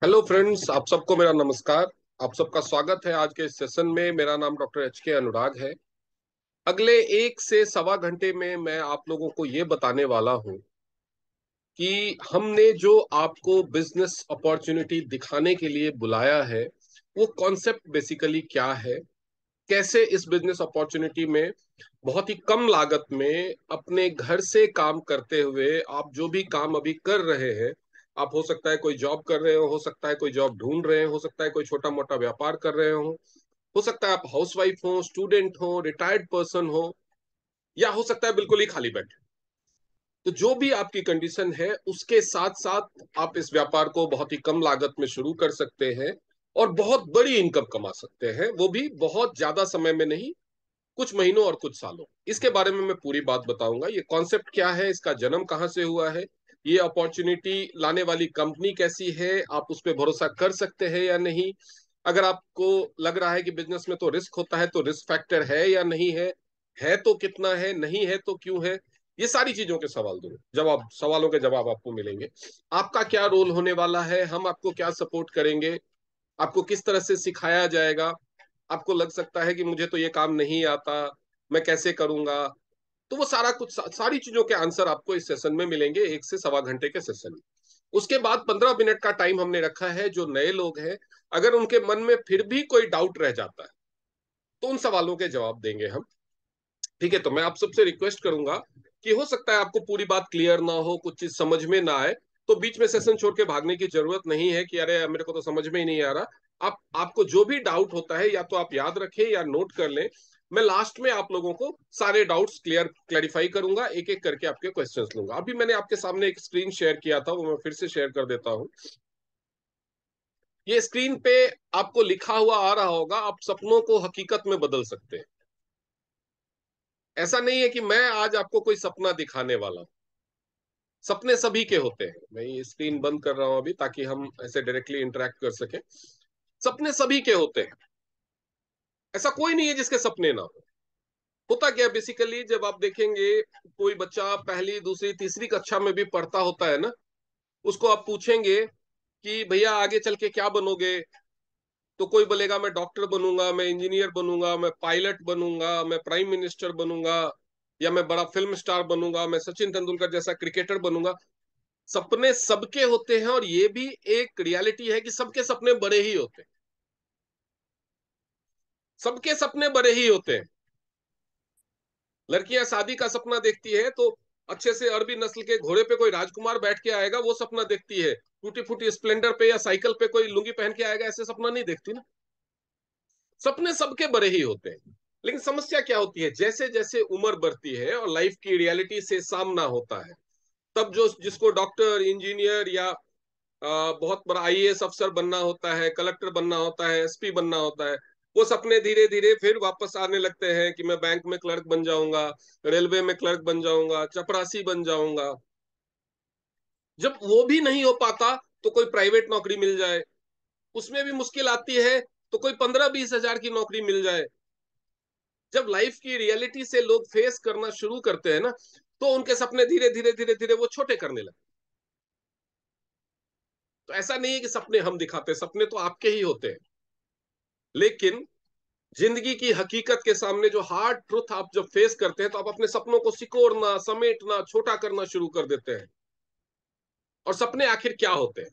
Hello friends, आप सबको मेरा नमस्कार। आप सबका स्वागत है आज के इस सेशन में। मेरा नाम डॉक्टर एच के अनुराग है। अगले 1 से सवा घंटे में मैं आप लोगों को ये बताने वाला हूँ कि हमने जो आपको बिजनेस अपॉर्चुनिटी दिखाने के लिए बुलाया है वो कॉन्सेप्ट बेसिकली क्या है, कैसे इस बिजनेस अपॉर्चुनिटी में बहुत ही कम लागत में अपने घर से काम करते हुए आप जो भी काम अभी कर रहे हैं, आप हो सकता है कोई जॉब कर रहे हो सकता है कोई जॉब ढूंढ रहे हो सकता है कोई छोटा मोटा व्यापार कर रहे हो सकता है आप हाउसवाइफ हो, स्टूडेंट हो, रिटायर्ड पर्सन हो, या हो सकता है बिल्कुल ही खाली बैठे। तो जो भी आपकी कंडीशन है उसके साथ साथ आप इस व्यापार को बहुत ही कम लागत में शुरू कर सकते हैं और बहुत बड़ी इनकम कमा सकते हैं, वो भी बहुत ज्यादा समय में नहीं, कुछ महीनों और कुछ सालों। इसके बारे में मैं पूरी बात बताऊंगा। ये कॉन्सेप्ट क्या है, इसका जन्म कहाँ से हुआ है, ये अपॉर्चुनिटी लाने वाली कंपनी कैसी है, आप उस पर भरोसा कर सकते हैं या नहीं। अगर आपको लग रहा है कि बिजनेस में तो रिस्क होता है, तो रिस्क फैक्टर है या नहीं है तो कितना है, नहीं है तो क्यों है। ये सारी चीजों के सवाल दूंगा, जवाब सवालों के जवाब आपको मिलेंगे। आपका क्या रोल होने वाला है, हम आपको क्या सपोर्ट करेंगे, आपको किस तरह से सिखाया जाएगा। आपको लग सकता है कि मुझे तो ये काम नहीं आता, मैं कैसे करूंगा। तो वो सारा कुछ सारी चीजों के आंसर आपको इस सेशन में मिलेंगे, 1 से सवा घंटे के सेशन में। उसके बाद 15 मिनट का टाइम हमने रखा है। जो नए लोग हैं, अगर उनके मन में फिर भी कोई डाउट रह जाता है तो उन सवालों के जवाब देंगे हम। ठीक है, तो मैं आप सबसे रिक्वेस्ट करूंगा कि हो सकता है आपको पूरी बात क्लियर ना हो, कुछ चीज समझ में ना आए, तो बीच में सेशन छोड़ के भागने की जरूरत नहीं है कि अरे मेरे को तो समझ में ही नहीं आ रहा। आपको जो भी डाउट होता है या तो आप याद रखें या नोट कर लें। मैं लास्ट में आप लोगों को सारे डाउट्स क्लैरिफाई करूंगा, एक एक करके आपके क्वेश्चंस लूंगा। अभी मैंने आपके सामने एक स्क्रीन शेयर किया था, वो मैं फिर से शेयर कर देता हूँ। ये स्क्रीन पे आपको लिखा हुआ आ रहा होगा, आप सपनों को हकीकत में बदल सकते हैं। ऐसा नहीं है कि मैं आज आपको कोई सपना दिखाने वाला हूं। सपने सभी के होते हैं। मैं ये स्क्रीन बंद कर रहा हूं अभी ताकि हम ऐसे डायरेक्टली इंटरेक्ट कर सकें। सपने सभी के होते हैं, ऐसा कोई नहीं है जिसके सपने ना हो। होता क्या बेसिकली, जब आप देखेंगे कोई बच्चा पहली दूसरी तीसरी कक्षा में भी पढ़ता होता है ना, उसको आप पूछेंगे कि भैया आगे चल के क्या बनोगे, तो कोई बोलेगा मैं डॉक्टर बनूंगा, मैं इंजीनियर बनूंगा, मैं पायलट बनूंगा, मैं प्राइम मिनिस्टर बनूंगा, या मैं बड़ा फिल्म स्टार बनूंगा, मैं सचिन तेंदुलकर जैसा क्रिकेटर बनूंगा। सपने सबके होते हैं और ये भी एक रियलिटी है कि सबके सपने बड़े ही होते हैं। सबके सपने बड़े ही होते हैं। लड़कियां शादी का सपना देखती है तो अच्छे से अरबी नस्ल के घोड़े पे कोई राजकुमार बैठ के आएगा, वो सपना देखती है। टूटी फूटी स्प्लेंडर पे या साइकिल पे कोई लुंगी पहन के आएगा, ऐसे सपना नहीं देखती ना। सपने सबके बड़े ही होते हैं। लेकिन समस्या क्या होती है, जैसे जैसे उम्र बढ़ती है और लाइफ की रियलिटी से सामना होता है, तब जो जिसको डॉक्टर, इंजीनियर या बहुत बड़ा आईएएस अफसर बनना होता है, कलेक्टर बनना होता है, एसपी बनना होता है, वो सपने धीरे धीरे फिर वापस आने लगते हैं कि मैं बैंक में क्लर्क बन जाऊंगा, रेलवे में क्लर्क बन जाऊंगा, चपरासी बन जाऊंगा। जब वो भी नहीं हो पाता तो कोई प्राइवेट नौकरी मिल जाए, उसमें भी मुश्किल आती है तो कोई 15-20 हजार की नौकरी मिल जाए। जब लाइफ की रियलिटी से लोग फेस करना शुरू करते हैं ना, तो उनके सपने धीरे धीरे धीरे धीरे वो छोटे करने लगते। तो ऐसा नहीं है कि सपने हम दिखाते हैं, सपने तो आपके ही होते हैं। लेकिन जिंदगी की हकीकत के सामने जो हार्ड ट्रुथ आप जब फेस करते हैं, तो आप अपने सपनों को सिकोड़ना, समेटना, छोटा करना शुरू कर देते हैं। और सपने आखिर क्या होते हैं?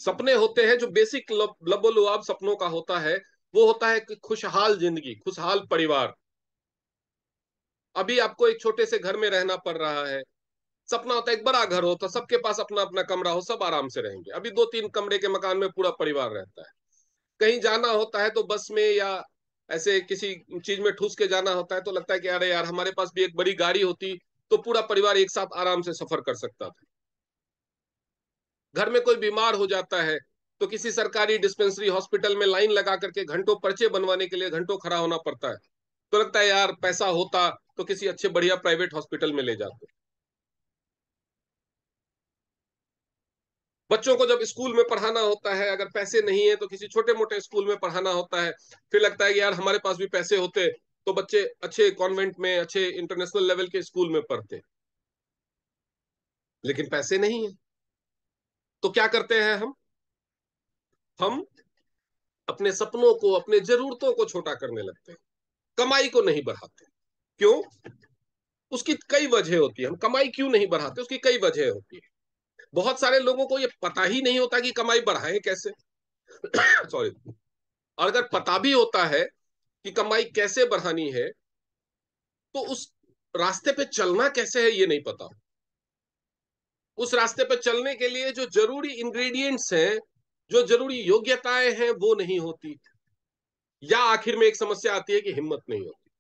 सपने होते हैं जो बेसिक लबोलुआब सपनों का होता है, वो होता है कि खुशहाल जिंदगी, खुशहाल परिवार। अभी आपको एक छोटे से घर में रहना पड़ रहा है, सपना होता है एक बड़ा घर हो तो सबके पास अपना अपना कमरा हो, सब आराम से रहेंगे। अभी 2-3 कमरे के मकान में पूरा परिवार रहता है। कहीं जाना होता है तो बस में या ऐसे किसी चीज में ठूस के जाना होता है, तो लगता है कि अरे यार हमारे पास भी एक बड़ी गाड़ी होती तो पूरा परिवार एक साथ आराम से सफर कर सकता था। घर में कोई बीमार हो जाता है तो किसी सरकारी डिस्पेंसरी हॉस्पिटल में लाइन लगा करके घंटों पर्चे बनवाने के लिए घंटों खड़ा होना पड़ता है। तो लगता है यार पैसा होता तो किसी अच्छे बढ़िया प्राइवेट हॉस्पिटल में ले जाते। बच्चों को जब स्कूल में पढ़ाना होता है, अगर पैसे नहीं है तो किसी छोटे मोटे स्कूल में पढ़ाना होता है। फिर लगता है कि यार हमारे पास भी पैसे होते तो बच्चे अच्छे कॉन्वेंट में, अच्छे इंटरनेशनल लेवल के स्कूल में पढ़ते। लेकिन पैसे नहीं है। तो क्या करते हैं हम अपने सपनों को, अपने जरूरतों को छोटा करने लगते हैं, कमाई को नहीं बढ़ाते। क्यों? उसकी कई वजह होती है। हम कमाई क्यों नहीं बढ़ाते, उसकी कई वजह होती है। बहुत सारे लोगों को ये पता ही नहीं होता कि कमाई बढ़ाएं कैसे। सॉरी। और अगर पता भी होता है कि कमाई कैसे बढ़ानी है, तो उस रास्ते पे चलना कैसे है ये नहीं पता। उस रास्ते पे चलने के लिए जो जरूरी इंग्रेडिएंट्स हैं, जो जरूरी योग्यताएं हैं, वो नहीं होती। या आखिर में एक समस्या आती है कि हिम्मत नहीं होती।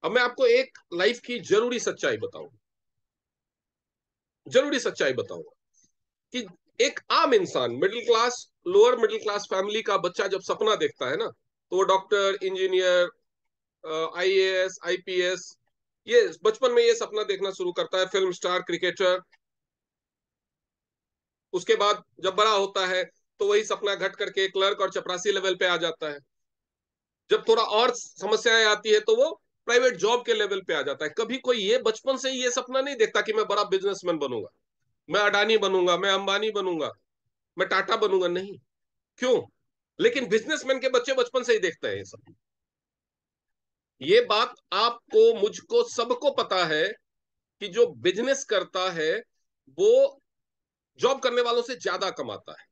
अब मैं आपको एक लाइफ की जरूरी सच्चाई बताऊंगा कि एक आम इंसान, middle class, lower middle class family का बच्चा जब सपना देखता है ना, तो वो डॉक्टर, इंजीनियर, आईएएस, आईपीएस, ये बचपन में ये सपना देखना शुरू करता है, फिल्म स्टार, क्रिकेटर। उसके बाद जब बड़ा होता है तो वही सपना घट करके क्लर्क और चपरासी लेवल पे आ जाता है। जब थोड़ा और समस्याएं आती है तो वो प्राइवेट जॉब के लेवल पे आ जाता है। कभी कोई ये बचपन से ये सपना नहीं देखता कि मैं बड़ा बिजनेसमैन बनूंगा, मैं अडानी बनूंगा, मैं अंबानी बनूंगा, मैं टाटा बनूंगा। नहीं। क्यों? लेकिन बिजनेसमैन के बच्चे बचपन से ही देखते हैं ये सब। ये बात आपको, मुझको, सबको पता है कि जो बिजनेस करता है वो जॉब करने वालों से ज्यादा कमाता है।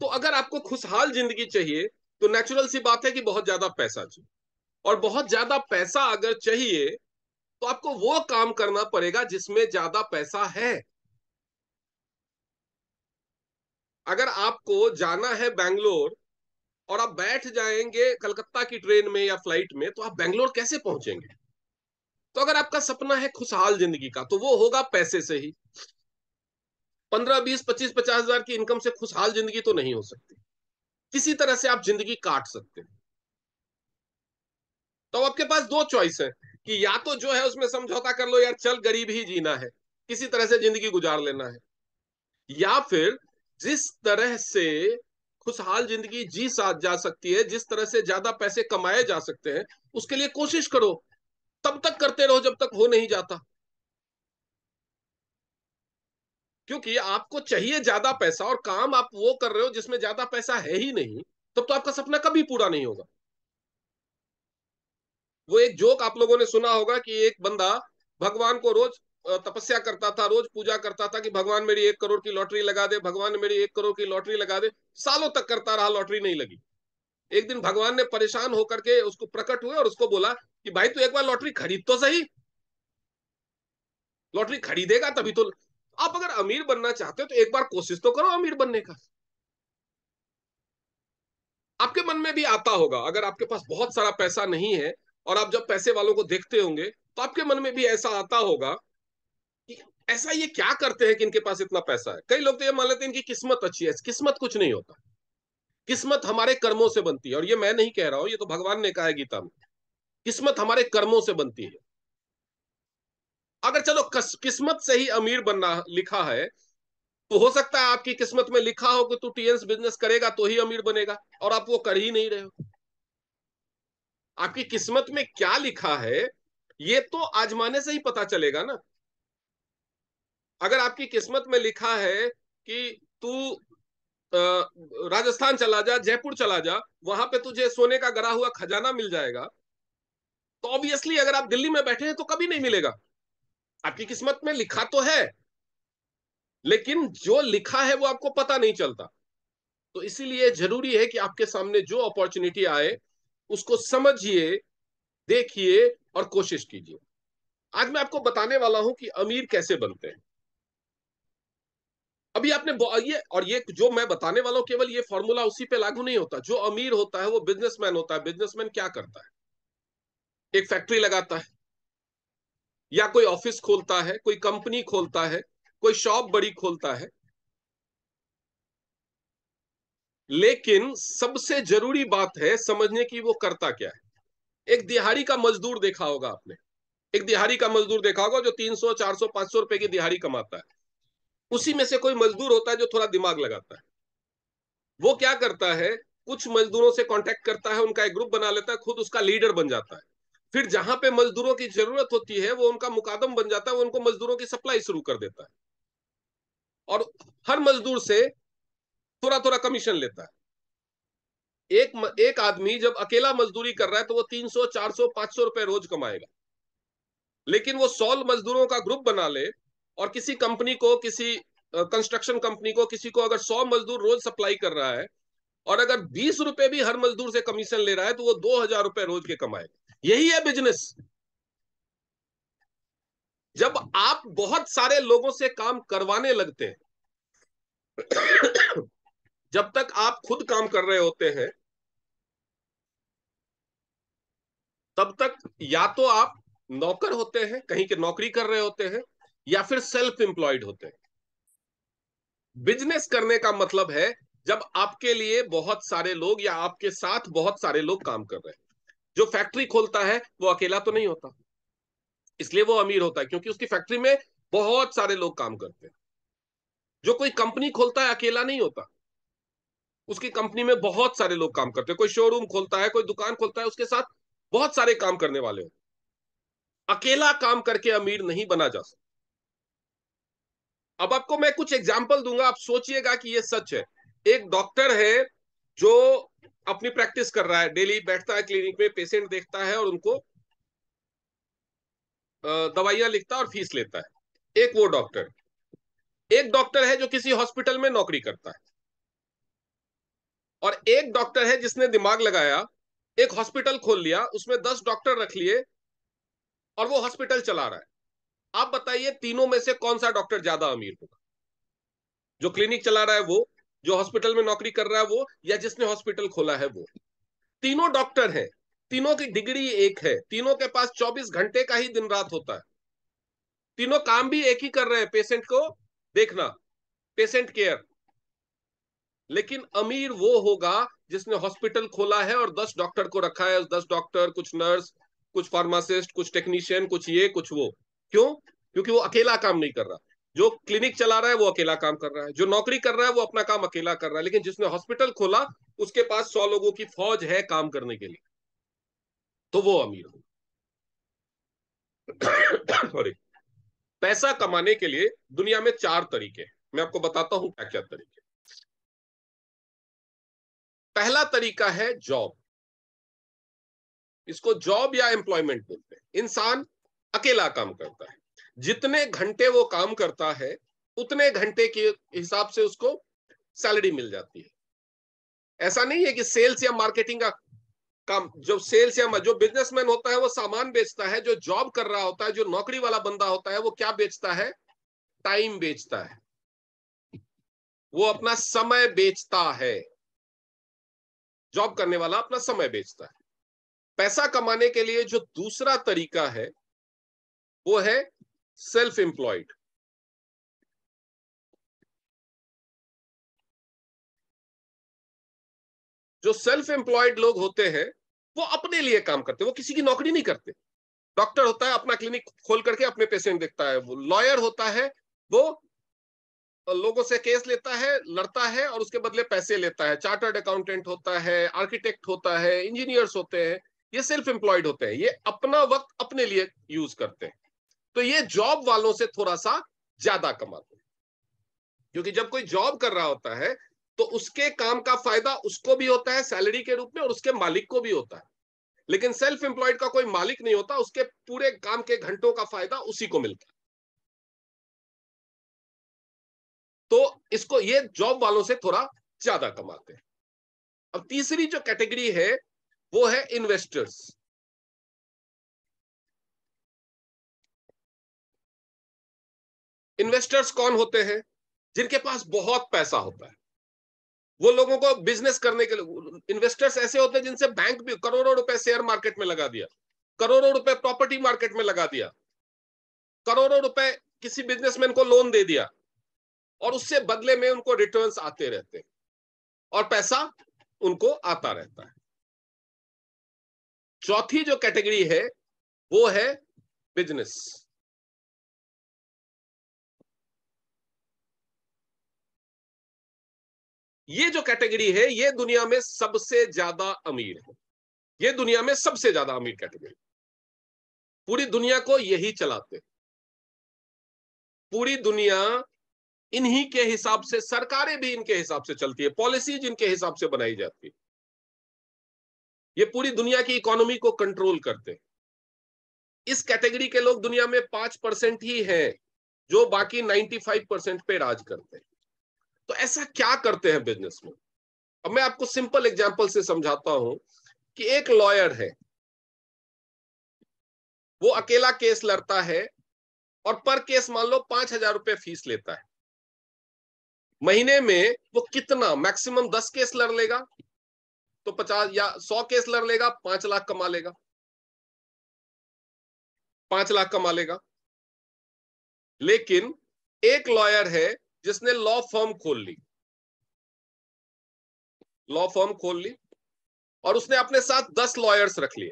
तो अगर आपको खुशहाल जिंदगी चाहिए तो नेचुरल सी बात है कि बहुत ज्यादा पैसा चाहिए। और बहुत ज्यादा पैसा अगर चाहिए तो आपको वो काम करना पड़ेगा जिसमें ज्यादा पैसा है। अगर आपको जाना है बैंगलोर और आप बैठ जाएंगे कलकत्ता की ट्रेन में या फ्लाइट में, तो आप बैंगलोर कैसे पहुंचेंगे? तो अगर आपका सपना है खुशहाल जिंदगी का, तो वो होगा पैसे से ही। 15, 20, 25, 50 हजार की इनकम से खुशहाल जिंदगी तो नहीं हो सकती। किसी तरह से आप जिंदगी काट सकते हैं। तो आपके पास दो चॉइस है कि या तो जो है उसमें समझौता कर लो, यार चल गरीब ही जीना है, किसी तरह से जिंदगी गुजार लेना है। या फिर जिस तरह से खुशहाल जिंदगी जी साथ जा सकती है, जिस तरह से ज्यादा पैसे कमाए जा सकते हैं, उसके लिए कोशिश करो। तब तक करते रहो जब तक हो नहीं जाता। क्योंकि आपको चाहिए ज्यादा पैसा और काम आप वो कर रहे हो जिसमें ज्यादा पैसा है ही नहीं, तब तो आपका सपना कभी पूरा नहीं होगा। वो एक जोक आप लोगों ने सुना होगा कि एक बंदा भगवान को रोज तपस्या करता था, रोज पूजा करता था कि भगवान मेरी 1 करोड़ की लॉटरी लगा दे, भगवान मेरी 1 करोड़ की लॉटरी लगा दे। सालों तक करता रहा, लॉटरी नहीं लगी। एक दिन भगवान ने परेशान होकर के उसको प्रकट हुए और उसको बोला कि भाई तू एक बार लॉटरी खरीद तो सही। लॉटरी खरीदेगा तभी तो। आप अगर अमीर बनना चाहते हो तो एक बार कोशिश तो करो अमीर बनने का। आपके मन में भी आता होगा, अगर आपके पास बहुत सारा पैसा नहीं है और आप जब पैसे वालों को देखते होंगे तो आपके मन में भी ऐसा आता होगा कि ऐसा ये क्या करते हैं कि इनके पास इतना पैसा है। कई लोग तो ये मान लेते हैं इनकी किस्मत अच्छी है। किस्मत कुछ नहीं होता। किस्मत हमारे कर्मों से बनती है, और ये मैं नहीं कह रहा हूं, ये तो भगवान ने कहा है गीता में। किस्मत हमारे कर्मों से बनती है। अगर चलो किस्मत से ही अमीर बनना लिखा है, तो हो सकता है आपकी किस्मत में लिखा हो कि तू टीएंस बिजनेस करेगा तो ही अमीर बनेगा, और आप वो कर ही नहीं रहे हो। आपकी किस्मत में क्या लिखा है ये तो आजमाने से ही पता चलेगा ना। अगर आपकी किस्मत में लिखा है कि तू राजस्थान चला जा, जयपुर चला जा, वहां पे तुझे सोने का गड़ा हुआ खजाना मिल जाएगा, तो ऑब्वियसली अगर आप दिल्ली में बैठे हैं तो कभी नहीं मिलेगा। आपकी किस्मत में लिखा तो है, लेकिन जो लिखा है वो आपको पता नहीं चलता। तो इसीलिए जरूरी है कि आपके सामने जो अपॉर्चुनिटी आए उसको समझिए, देखिए और कोशिश कीजिए। आज मैं आपको बताने वाला हूं कि अमीर कैसे बनते हैं। अभी आपने ये, और ये जो मैं बताने वाला हूं केवल ये फॉर्मूला उसी पे लागू नहीं होता। जो अमीर होता है वो बिजनेसमैन होता है। बिजनेसमैन क्या करता है? एक फैक्ट्री लगाता है, या कोई ऑफिस खोलता है, कोई कंपनी खोलता है, कोई शॉप बड़ी खोलता है। लेकिन सबसे जरूरी बात है समझने की, वो करता क्या है। एक दिहाड़ी का मजदूर देखा होगा आपने। एक दिहाड़ी का मजदूर देखा होगा जो 300, 400, 500 रुपए की दिहाड़ी कमाता है। उसी में से कोई मजदूर होता है जो थोड़ा दिमाग लगाता है। वो क्या करता है, कुछ मजदूरों से कांटेक्ट करता है, उनका एक ग्रुप बना लेता है, खुद उसका लीडर बन जाता है। फिर जहां पे मजदूरों की जरूरत होती है वो उनका मुकादम बन जाता है, वो उनको मजदूरों की सप्लाई शुरू कर देता है। और हर मजदूर से थोड़ा थोड़ा कमीशन लेता है। एक आदमी जब अकेला मजदूरी कर रहा है तो वो 300, 400, 500 रुपए रोज कमाएगा। लेकिन वो 100 मजदूरों का ग्रुप बना ले और किसी कंपनी को, किसी कंस्ट्रक्शन कंपनी को, किसी को अगर 100 मजदूर रोज सप्लाई कर रहा है और अगर 20 रुपए भी हर मजदूर से कमीशन ले रहा है तो वो 2000 रुपए रोज के कमाएगा। यही है बिजनेस। जब आप बहुत सारे लोगों से काम करवाने लगते हैं, जब तक आप खुद काम कर रहे होते हैं तब तक या तो आप नौकर होते हैं, कहीं के नौकरी कर रहे होते हैं, या फिर सेल्फ एम्प्लॉयड होते हैं। बिजनेस करने का मतलब है जब आपके लिए बहुत सारे लोग या आपके साथ बहुत सारे लोग काम कर रहे हैं। जो फैक्ट्री खोलता है वो अकेला तो नहीं होता, इसलिए वो अमीर होता है क्योंकि उसकी फैक्ट्री में बहुत सारे लोग काम करते हैं। जो कोई कंपनी खोलता है अकेला नहीं होता, उसकी कंपनी में बहुत सारे लोग काम करते हैं। कोई शोरूम खोलता है, कोई दुकान खोलता है, उसके साथ बहुत सारे काम करने वाले होते हैं। अकेला काम करके अमीर नहीं बना जा सकता। अब आपको मैं कुछ एग्जाम्पल दूंगा, आप सोचिएगा कि ये सच है। एक डॉक्टर है जो अपनी प्रैक्टिस कर रहा है, डेली बैठता है क्लिनिक में, पेशेंट देखता है और उनको दवाइयां लिखता है और फीस लेता है। एक वो डॉक्टर। एक डॉक्टर है जो किसी हॉस्पिटल में नौकरी करता है। और एक डॉक्टर है जिसने दिमाग लगाया, एक हॉस्पिटल खोल लिया, उसमें 10 डॉक्टर रख लिए और वो हॉस्पिटल चला रहा है। आप बताइए तीनों में से कौन सा डॉक्टर ज्यादा अमीर होगा? जो क्लिनिक चला रहा है वो, जो हॉस्पिटल में नौकरी कर रहा है वो, या जिसने हॉस्पिटल खोला है वो? तीनों डॉक्टर हैं, तीनों की डिग्री एक है, तीनों के पास 24 घंटे का ही दिन रात होता है, तीनों काम भी एक ही कर रहे हैं, पेशेंट को देखना, पेशेंट केयर। लेकिन अमीर वो होगा जिसने हॉस्पिटल खोला है और 10 डॉक्टर को रखा है, 10 डॉक्टर, कुछ नर्स, कुछ फार्मासिस्ट, कुछ टेक्नीशियन, कुछ ये कुछ वो। क्यों? क्योंकि वो अकेला काम नहीं कर रहा। जो क्लिनिक चला रहा है वो अकेला काम कर रहा है, जो नौकरी कर रहा है वो अपना काम अकेला कर रहा है, लेकिन जिसने हॉस्पिटल खोला उसके पास 100 लोगों की फौज है काम करने के लिए, तो वो अमीर हो। सॉरी। पैसा कमाने के लिए दुनिया में 4 तरीके हैं। मैं आपको बताता हूं क्या क्या तरीके। पहला तरीका है जॉब। इसको जॉब या एम्प्लॉयमेंट बोलते हैं। इंसान अकेला काम करता है, जितने घंटे वो काम करता है उतने घंटे के हिसाब से उसको सैलरी मिल जाती है। ऐसा नहीं है कि सेल्स या मार्केटिंग का काम, जो सेल्स या जो बिजनेसमैन होता है वो सामान बेचता है, जो जॉब कर रहा होता है, जो नौकरी वाला बंदा होता है वो क्या बेचता है? टाइम बेचता है, वो अपना समय बेचता है। जॉब करने वाला अपना समय बेचता है। पैसा कमाने के लिए जो दूसरा तरीका है वो है सेल्फ एम्प्लॉयड। जो सेल्फ एम्प्लॉयड लोग होते हैं वो अपने लिए काम करते हैं, वो किसी की नौकरी नहीं करते। डॉक्टर होता है अपना क्लिनिक खोल करके अपने पेशेंट देखता है। वो लॉयर होता है, वो लोगों से केस लेता है, लड़ता है और उसके बदले पैसे लेता है। चार्टर्ड अकाउंटेंट होता है, आर्किटेक्ट होता है, इंजीनियर्स होते हैं। ये सेल्फ एम्प्लॉयड होते हैं, ये अपना वक्त अपने लिए यूज करते हैं। तो ये जॉब वालों से थोड़ा सा ज्यादा कमाते हैं, क्योंकि जब कोई जॉब कर रहा होता है तो उसके काम का फायदा उसको भी होता है सैलरी के रूप में और उसके मालिक को भी होता है। लेकिन सेल्फ एम्प्लॉयड का कोई मालिक नहीं होता, उसके पूरे काम के घंटों का फायदा उसी को मिलता है। तो इसको, ये जॉब वालों से थोड़ा ज्यादा कमाते हैं। अब तीसरी जो कैटेगरी है वो है इन्वेस्टर्स। इन्वेस्टर्स कौन होते हैं? जिनके पास बहुत पैसा होता है। वो लोगों को बिजनेस करने के लिए, इन्वेस्टर्स ऐसे होते हैं जिनसे बैंक भी करोड़ों रुपए शेयर मार्केट में लगा दिया, करोड़ों रुपए प्रॉपर्टी मार्केट में लगा दिया, करोड़ों रुपए किसी बिजनेसमैन को लोन दे दिया और उससे बदले में उनको रिटर्न्स आते रहते हैं और पैसा उनको आता रहता है। चौथी जो कैटेगरी है वो है बिजनेस। ये जो कैटेगरी है ये दुनिया में सबसे ज्यादा अमीर है। ये दुनिया में सबसे ज्यादा अमीर कैटेगरी। पूरी दुनिया को यही चलाते। पूरी दुनिया इन्हीं के हिसाब से सरकारें भी इनके हिसाब से चलती है, पॉलिसीज इनके हिसाब से बनाई जाती है। ये पूरी दुनिया की इकोनॉमी को कंट्रोल करते हैं। इस कैटेगरी के लोग दुनिया में 5% ही हैं जो बाकी 95% पे राज करते हैं। तो ऐसा क्या करते हैं बिजनेस में? अब मैं आपको सिंपल एग्जांपल से समझाता हूं कि एक लॉयर है, वो अकेला केस लड़ता है और पर केस मान लो 5,000 रुपए फीस लेता है। महीने में वो कितना, मैक्सिमम 10 केस लड़ लेगा तो 50 या 100 केस लड़ लेगा, 5 लाख कमा लेगा, 5 लाख कमा लेगा। लेकिन एक लॉयर है जिसने लॉ फर्म खोल ली और उसने अपने साथ 10 लॉयर्स रख लिए।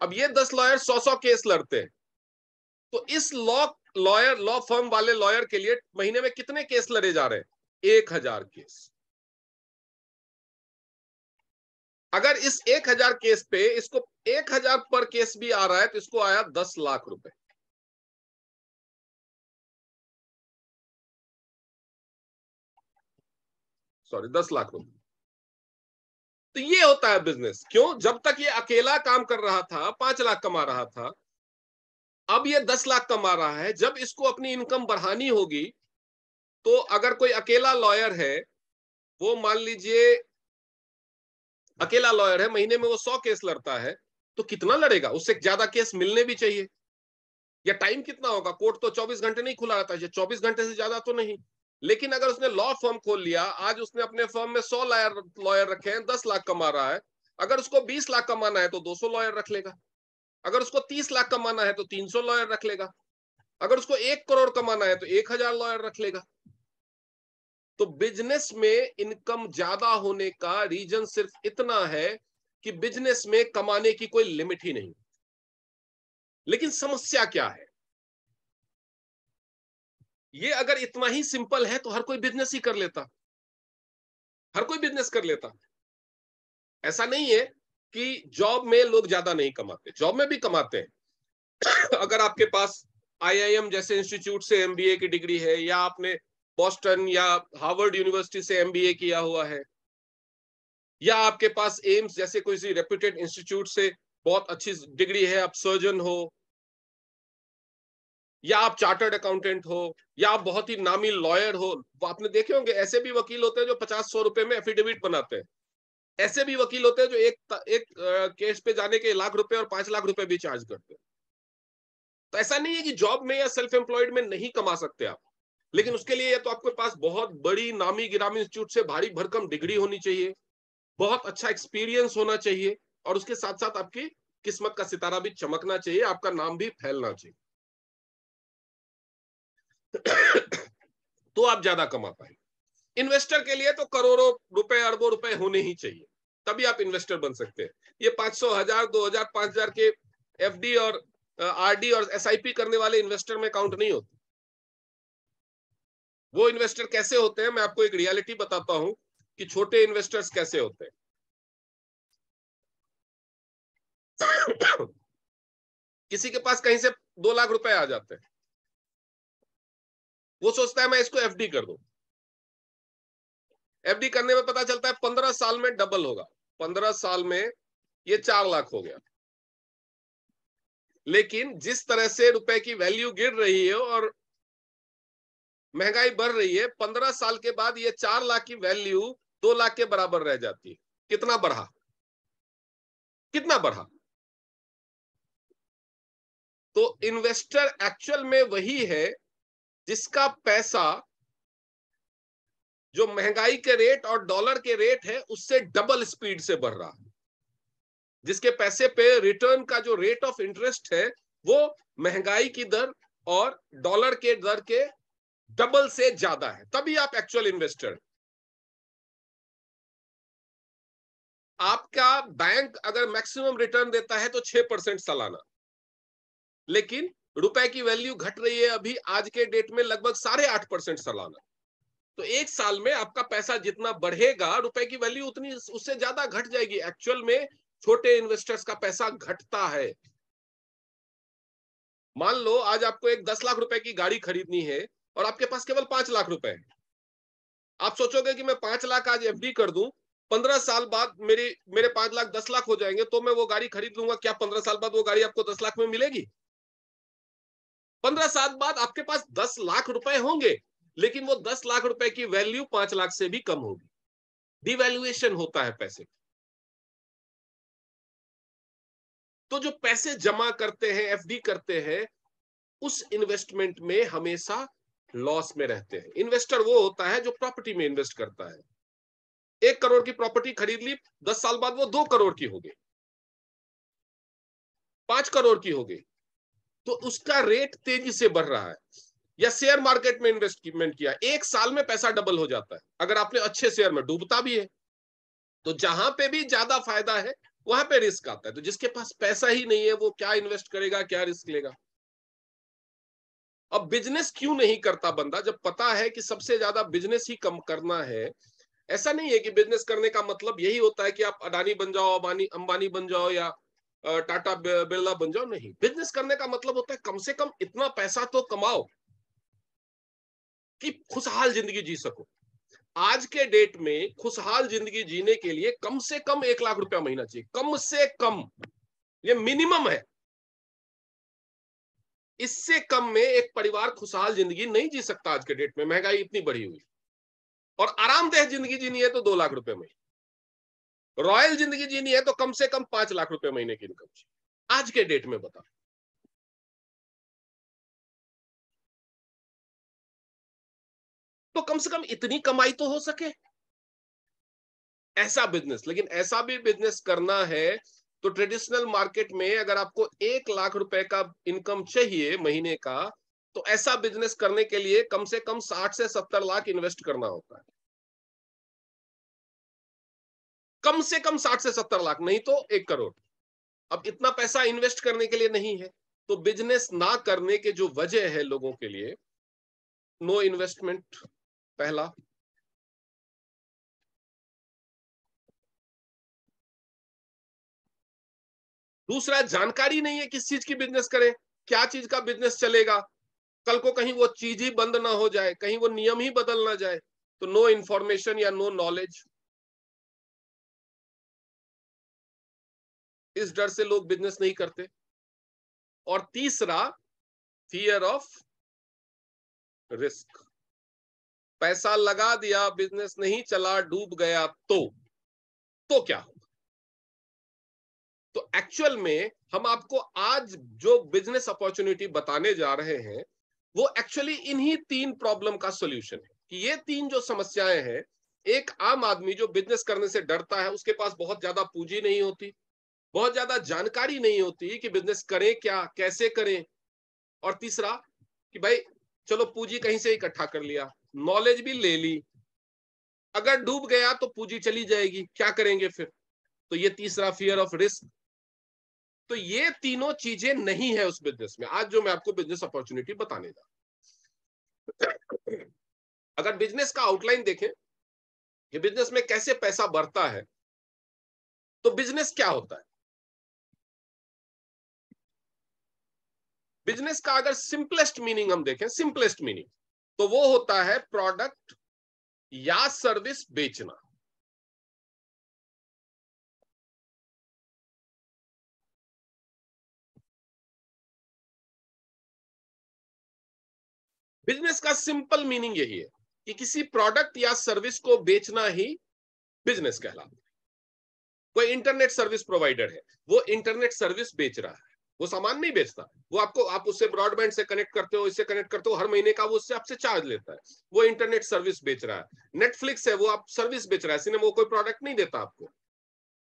अब ये 10 लॉयर 100-100 केस लड़ते हैं, तो इस लॉ फर्म वाले लॉयर के लिए महीने में कितने केस लड़े जा रहे हैं? 1,000 केस। अगर इस 1,000 केस पे इसको 1,000 पर केस भी आ रहा है तो इसको आया 10 लाख रुपए। सॉरी, 10 लाख रुपए। तो ये होता है बिजनेस। क्यों? जब तक ये अकेला काम कर रहा था 5 लाख कमा रहा था, अब ये 10 लाख कमा रहा है। जब इसको अपनी इनकम बढ़ानी होगी तो अगर कोई अकेला लॉयर है, वो मान लीजिए अकेला लॉयर है, महीने में वो 100 केस लड़ता है, तो कितना लड़ेगा? उससे ज्यादा केस मिलने भी चाहिए। या टाइम कितना होगा? कोर्ट तो 24 घंटे नहीं खुला रहता है, 24 घंटे से ज्यादा तो नहीं। लेकिन अगर उसने लॉ फर्म खोल लिया, आज उसने अपने फर्म में 100 लॉयर रखे हैं, 10 लाख कमा रहा है। अगर उसको 20 लाख कमाना है तो 200 लॉयर रख लेगा। अगर उसको 30 लाख कमाना है तो 300 लॉयर रख लेगा। अगर उसको 1 करोड़ कमाना है तो 1,000 लॉयर रख लेगा। तो बिजनेस में इनकम ज्यादा होने का रीजन सिर्फ इतना है कि बिजनेस में कमाने की कोई लिमिट ही नहीं। लेकिन समस्या क्या है? ये अगर इतना ही सिंपल है तो हर कोई बिजनेस ही कर लेता, हर कोई बिजनेस कर लेता। ऐसा नहीं है कि जॉब में लोग ज्यादा नहीं कमाते, जॉब में भी कमाते हैं। अगर आपके पास आईआईएम जैसे इंस्टीट्यूट से एमबीए की डिग्री है, या आपने बॉस्टन या हार्वर्ड यूनिवर्सिटी से एमबीए किया हुआ है, या आपके पास एम्स जैसे कोई सी रेप्यूटेड इंस्टीट्यूट से बहुत अच्छी डिग्री है, आप सर्जन हो, या आप चार्टर्ड अकाउंटेंट हो, या आप बहुत ही नामी लॉयर हो। आपने देखे होंगे ऐसे भी वकील होते हैं जो 50-100 रुपए में एफिडेविट बनाते हैं। ऐसे भी वकील होते हैं जो एक केस पे जाने के लाख रुपए और 5 लाख रुपए भी चार्ज करते हैं। तो ऐसा नहीं है कि जॉब में या सेल्फ एम्प्लॉयड में नहीं कमा सकते आप, लेकिन उसके लिए या तो आपके पास बहुत बड़ी नामी गिरामी इंस्टीट्यूट से भारी भरकम डिग्री होनी चाहिए, बहुत अच्छा एक्सपीरियंस होना चाहिए, और उसके साथ साथ आपकी किस्मत का सितारा भी चमकना चाहिए, आपका नाम भी फैलना चाहिए। तो आप ज्यादा कमा पाएंगे। इन्वेस्टर के लिए तो करोड़ों रुपए अरबों रुपए होने ही चाहिए, तभी आप इन्वेस्टर बन सकते हैं। ये 500, 1,000, 2,000, 5,000 के एफडी और आरडी और एसआईपी करने वाले इन्वेस्टर में काउंट नहीं होते। वो इन्वेस्टर कैसे होते हैं, मैं आपको एक रियलिटी बताता हूं कि छोटे इन्वेस्टर्स कैसे होते हैं। किसी के पास कहीं से 2 लाख रुपए आ जाते हैं, वो सोचता है मैं इसको एफडी कर दूं। एफडी करने में पता चलता है 15 साल में डबल होगा, 15 साल में ये 4 लाख हो गया। लेकिन जिस तरह से रुपए की वैल्यू गिर रही है और महंगाई बढ़ रही है, 15 साल के बाद ये 4 लाख की वैल्यू 2 लाख के बराबर रह जाती है। कितना बढ़ा? कितना बढ़ा? तो इन्वेस्टर एक्चुअल में वही है जिसका पैसा जो महंगाई के रेट और डॉलर के रेट है उससे डबल स्पीड से बढ़ रहा है, जिसके पैसे पे रिटर्न का जो रेट ऑफ इंटरेस्ट है वो महंगाई की दर और डॉलर के दर के डबल से ज्यादा है, तभी आप एक्चुअल इन्वेस्टर। आपका बैंक अगर मैक्सिमम रिटर्न देता है तो 6% सालाना, लेकिन रुपए की वैल्यू घट रही है अभी आज के डेट में लगभग 8.5% सालाना। तो एक साल में आपका पैसा जितना बढ़ेगा रुपए की वैल्यू उतनी उससे ज्यादा घट जाएगी। एक्चुअल में छोटे इन्वेस्टर्स का पैसा घटता है। मान लो आज आपको एक 10 लाख रुपए की गाड़ी खरीदनी है और आपके पास केवल 5 लाख रुपए है। आप सोचोगे कि मैं 5 लाख आज एफडी कर दूं, 15 साल बाद मेरे 5 लाख 10 लाख हो जाएंगे तो मैं वो गाड़ी खरीद लूंगा। क्या 15 साल बाद वो गाड़ी आपको 10 लाख में मिलेगी? 15 साल बाद आपके पास 10 लाख रुपए होंगे, लेकिन वो 10 लाख रुपए की वैल्यू 5 लाख से भी कम होगी। डिवैल्यूएशन होता है पैसे। तो जो पैसे जमा करते हैं, एफडी करते हैं, उस इन्वेस्टमेंट में हमेशा लॉस में रहते हैं। इन्वेस्टर वो होता है जो प्रॉपर्टी में इन्वेस्ट करता है। 1 करोड़ की प्रॉपर्टी खरीद ली, 10 साल बाद वो 2 करोड़ की हो गई, 5 करोड़ की हो गई, तो उसका रेट तेजी से बढ़ रहा है। या शेयर मार्केट में इन्वेस्टमेंट किया, 1 साल में पैसा डबल हो जाता है अगर आपने अच्छे शेयर में। डूबता भी है। तो जहां पे भी ज्यादा फायदा है वहां पे रिस्क आता है। तो जिसके पास पैसा ही नहीं है वो क्या इन्वेस्ट करेगा, क्या रिस्क लेगा? अब बिजनेस क्यों नहीं करता बंदा, जब पता है कि सबसे ज्यादा बिजनेस ही कम करना है? ऐसा नहीं है कि बिजनेस करने का मतलब यही होता है कि आप अडानी बन जाओ, अंबानी अंबानी बन जाओ, या टाटा बिरला बन जाओ। नहीं, बिजनेस करने का मतलब होता है कम से कम इतना पैसा तो कमाओ कि खुशहाल जिंदगी जी सको। आज के डेट में खुशहाल जिंदगी जीने के लिए कम से कम 1 लाख रुपया महीना चाहिए, कम से कम। ये मिनिमम है। इससे कम में एक परिवार खुशहाल जिंदगी नहीं जी सकता। आज के डेट में महंगाई इतनी बढ़ी हुई, और आरामदेह जिंदगी जीनी है तो 2 लाख रुपए महीने। रॉयल जिंदगी जीनी है तो कम से कम 5 लाख रुपए महीने की इनकम चाहिए आज के डेट में। बता, तो कम से कम इतनी कमाई तो हो सके, ऐसा बिजनेस। लेकिन ऐसा भी बिजनेस करना है तो ट्रेडिशनल मार्केट में अगर आपको 1 लाख रुपए का इनकम चाहिए महीने का, तो ऐसा बिजनेस करने के लिए कम से कम 60 से 70 लाख इन्वेस्ट करना होता है। कम से कम 60 से 70 लाख, नहीं तो 1 करोड़। अब इतना पैसा इन्वेस्ट करने के लिए नहीं है। तो बिजनेस ना करने के जो वजह है लोगों के लिए, नो इन्वेस्टमेंट पहला। दूसरा, जानकारी नहीं है किस चीज की बिजनेस करें, क्या चीज का बिजनेस चलेगा। कल को कहीं वो चीज ही बंद ना हो जाए, कहीं वो नियम ही बदल ना जाए। तो नो इंफॉर्मेशन या नो नॉलेज, इस डर से लोग बिजनेस नहीं करते। और तीसरा, फियर ऑफ रिस्क। पैसा लगा दिया, बिजनेस नहीं चला, डूब गया तो क्या हो? तो एक्चुअल में हम आपको आज जो बिजनेस अपॉर्चुनिटी बताने जा रहे हैं, वो एक्चुअली इन्हीं 3 प्रॉब्लम का सॉल्यूशन है। कि ये 3 जो समस्याएं हैं, एक आम आदमी जो बिजनेस करने से डरता है, उसके पास बहुत ज्यादा पूंजी नहीं होती, बहुत ज्यादा जानकारी नहीं होती कि बिजनेस करें क्या, कैसे करें। और तीसरा कि भाई चलो पूंजी कहीं से इकट्ठा कर लिया, नॉलेज भी ले ली, अगर डूब गया तो पूंजी चली जाएगी, क्या करेंगे फिर? तो ये तीसरा, फियर ऑफ रिस्क। तो ये तीनों चीजें नहीं है उस बिजनेस में आज जो मैं आपको बिजनेस अपॉर्चुनिटी बताने जा रहा हूं। अगर बिजनेस का आउटलाइन देखें कि बिजनेस में कैसे पैसा बढ़ता है, तो बिजनेस क्या होता है? बिजनेस का अगर सिंपलेस्ट मीनिंग हम देखें, सिंपलेस्ट मीनिंग, तो वो होता है प्रोडक्ट या सर्विस बेचना। बिजनेस का सिंपल मीनिंग यही है कि किसी प्रोडक्ट या सर्विस को बेचना ही बिजनेस कहलाता है। कोई इंटरनेट सर्विस प्रोवाइडर है, वो इंटरनेट सर्विस बेच रहा है, वो सामान नहीं बेचता। वो आपको, आप उससे ब्रॉडबैंड से कनेक्ट करते हो, इससे कनेक्ट करते हो, हर महीने का वो उससे आपसे चार्ज लेता है। वो इंटरनेट सर्विस बेच रहा है। नेटफ्लिक्स है, वो आप सर्विस बेच रहा है, सिनेमा, वो कोई प्रोडक्ट नहीं देता आपको,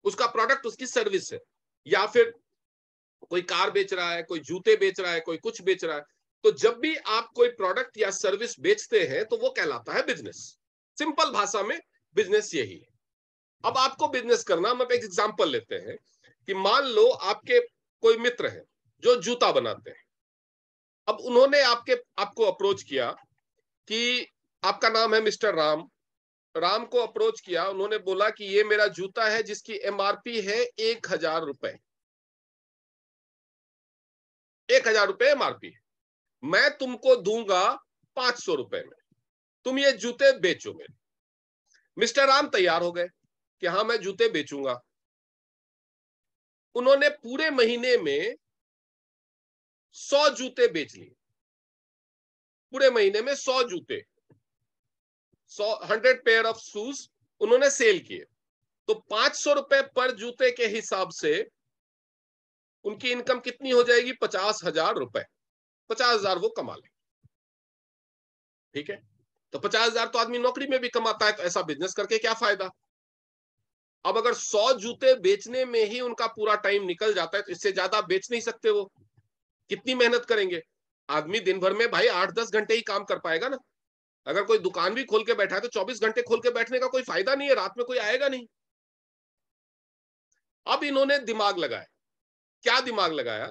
उसका प्रोडक्ट उसकी सर्विस है। या फिर कोई कार बेच रहा है, कोई जूते बेच रहा है, कोई कुछ बेच रहा है। तो जब भी आप कोई प्रोडक्ट या सर्विस बेचते हैं तो वो कहलाता है बिजनेस। सिंपल भाषा में बिजनेस यही है। अब आपको बिजनेस करना, हम एक एग्जांपल लेते हैं कि मान लो आपके कोई मित्र है जो जूता बनाते हैं। अब उन्होंने आपको अप्रोच किया कि आपका नाम है मिस्टर राम। राम को अप्रोच किया, उन्होंने बोला कि ये मेरा जूता है जिसकी एमआरपी है 1,000 रुपए। ₹1000 एमआरपी है, मैं तुमको दूंगा 500 रुपए में, तुम ये जूते बेचो मेरे। मिस्टर राम तैयार हो गए कि हाँ मैं जूते बेचूंगा। उन्होंने पूरे महीने में 100 जूते बेच लिए, पूरे महीने में 100 जूते, 100 पेयर ऑफ शूज उन्होंने सेल किए। तो 500 रुपए पर जूते के हिसाब से उनकी इनकम कितनी हो जाएगी? 50,000 रुपए। 50,000 वो कमा ले। ठीक है, तो 50,000 तो आदमी नौकरी में भी कमाता है, तो ऐसा बिजनेस करके क्या फायदा? अब अगर 100 जूते बेचने में ही उनका पूरा टाइम निकल जाता है, तो इससे ज्यादा बेच नहीं सकते वो। कितनी मेहनत करेंगे? आदमी दिन भर में भाई 8-10 घंटे ही काम कर पाएगा ना। अगर कोई दुकान भी खोल के बैठा है तो 24 घंटे खोल के बैठने का कोई फायदा नहीं है, रात में कोई आएगा नहीं। अब इन्होंने दिमाग लगाया। क्या दिमाग लगाया?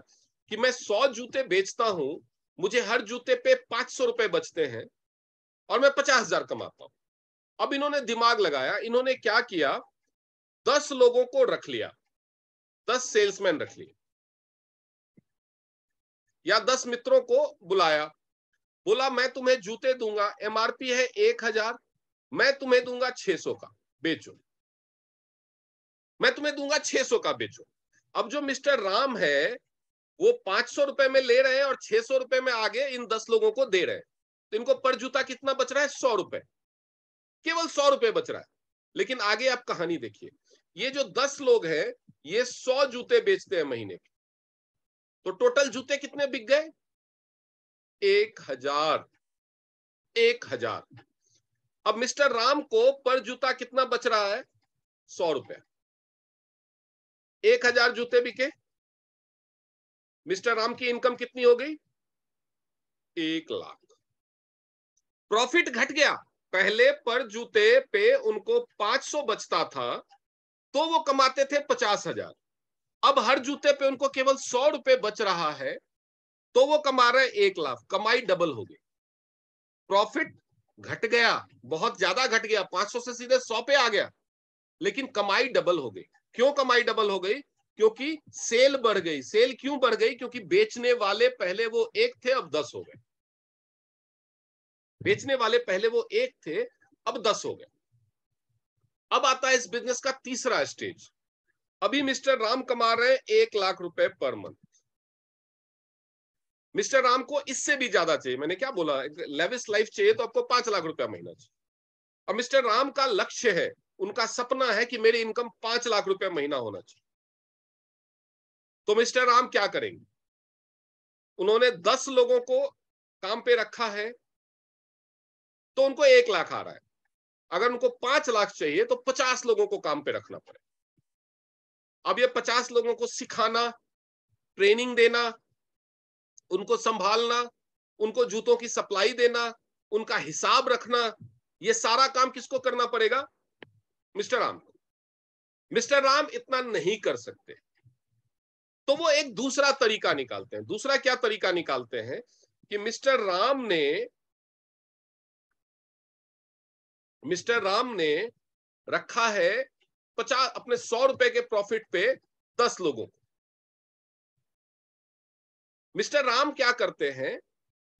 कि मैं 100 जूते बेचता हूं, मुझे हर जूते पे 500 रुपए बचते हैं और मैं 50,000 कमाता हूं। अब इन्होंने दिमाग लगाया, इन्होंने क्या किया? 10 लोगों को रख लिया, 10 सेल्समैन रख लिए, या 10 मित्रों को बुलाया, बोला मैं तुम्हें जूते दूंगा, एमआरपी है 1000, मैं तुम्हें दूंगा 600 का, बेचो। मैं तुम्हें दूंगा 600 का, बेचो। अब जो मिस्टर राम है वो 500 रुपए में ले रहे हैं और 600 रुपए में आगे इन 10 लोगों को दे रहे हैं, तो इनको पर जूता कितना बच रहा है? 100 रुपए, केवल 100 रुपए बच रहा है। लेकिन आगे आप कहानी देखिए, ये जो 10 लोग हैं ये 100 जूते बेचते हैं महीने के, तो टोटल जूते कितने बिक गए? 1000। 1000। अब मिस्टर राम को पर जूता कितना बच रहा है? 100 रुपए। 1000 जूते बिके, मिस्टर राम की इनकम कितनी हो गई? 1,00,000। प्रॉफिट घट गया, पहले पर जूते पे उनको 500 बचता था तो वो कमाते थे 50,000, अब हर जूते पे उनको केवल 100 रुपए बच रहा है तो वो कमा रहे 1,00,000। कमाई डबल हो गई। प्रॉफिट घट गया, बहुत ज्यादा घट गया, 500 से सीधे 100 पे आ गया, लेकिन कमाई डबल हो गई। क्यों कमाई डबल हो गई? क्योंकि सेल बढ़ गई। सेल क्यों बढ़ गई? क्योंकि बेचने वाले पहले वो 1 थे, अब 10 हो गए। बेचने वाले पहले वो 1 थे, अब 10 हो गए। अब आता है इस बिजनेस का तीसरा स्टेज। अभी मिस्टर राम कमा रहे हैं 1,00,000 रुपए पर मंथ। मिस्टर राम को इससे भी ज्यादा चाहिए। मैंने क्या बोला? लेविश लाइफ चाहिए तो आपको 5,00,000 रुपया महीना चाहिए। अब मिस्टर राम का लक्ष्य है, उनका सपना है कि मेरी इनकम 5,00,000 रुपया महीना होना चाहिए। तो मिस्टर राम क्या करेंगे? उन्होंने 10 लोगों को काम पे रखा है तो उनको 1,00,000 आ रहा है। अगर उनको 5,00,000 चाहिए तो 50 लोगों को काम पे रखना पड़े। अब ये 50 लोगों को सिखाना, ट्रेनिंग देना, उनको संभालना, उनको जूतों की सप्लाई देना, उनका हिसाब रखना, ये सारा काम किसको करना पड़ेगा? मिस्टर राम को। मिस्टर राम इतना नहीं कर सकते, तो वो एक दूसरा तरीका निकालते हैं। दूसरा क्या तरीका निकालते हैं? कि मिस्टर राम ने रखा है 50, अपने 100 रुपए के प्रॉफिट पे 10 लोगों को। मिस्टर राम क्या करते हैं?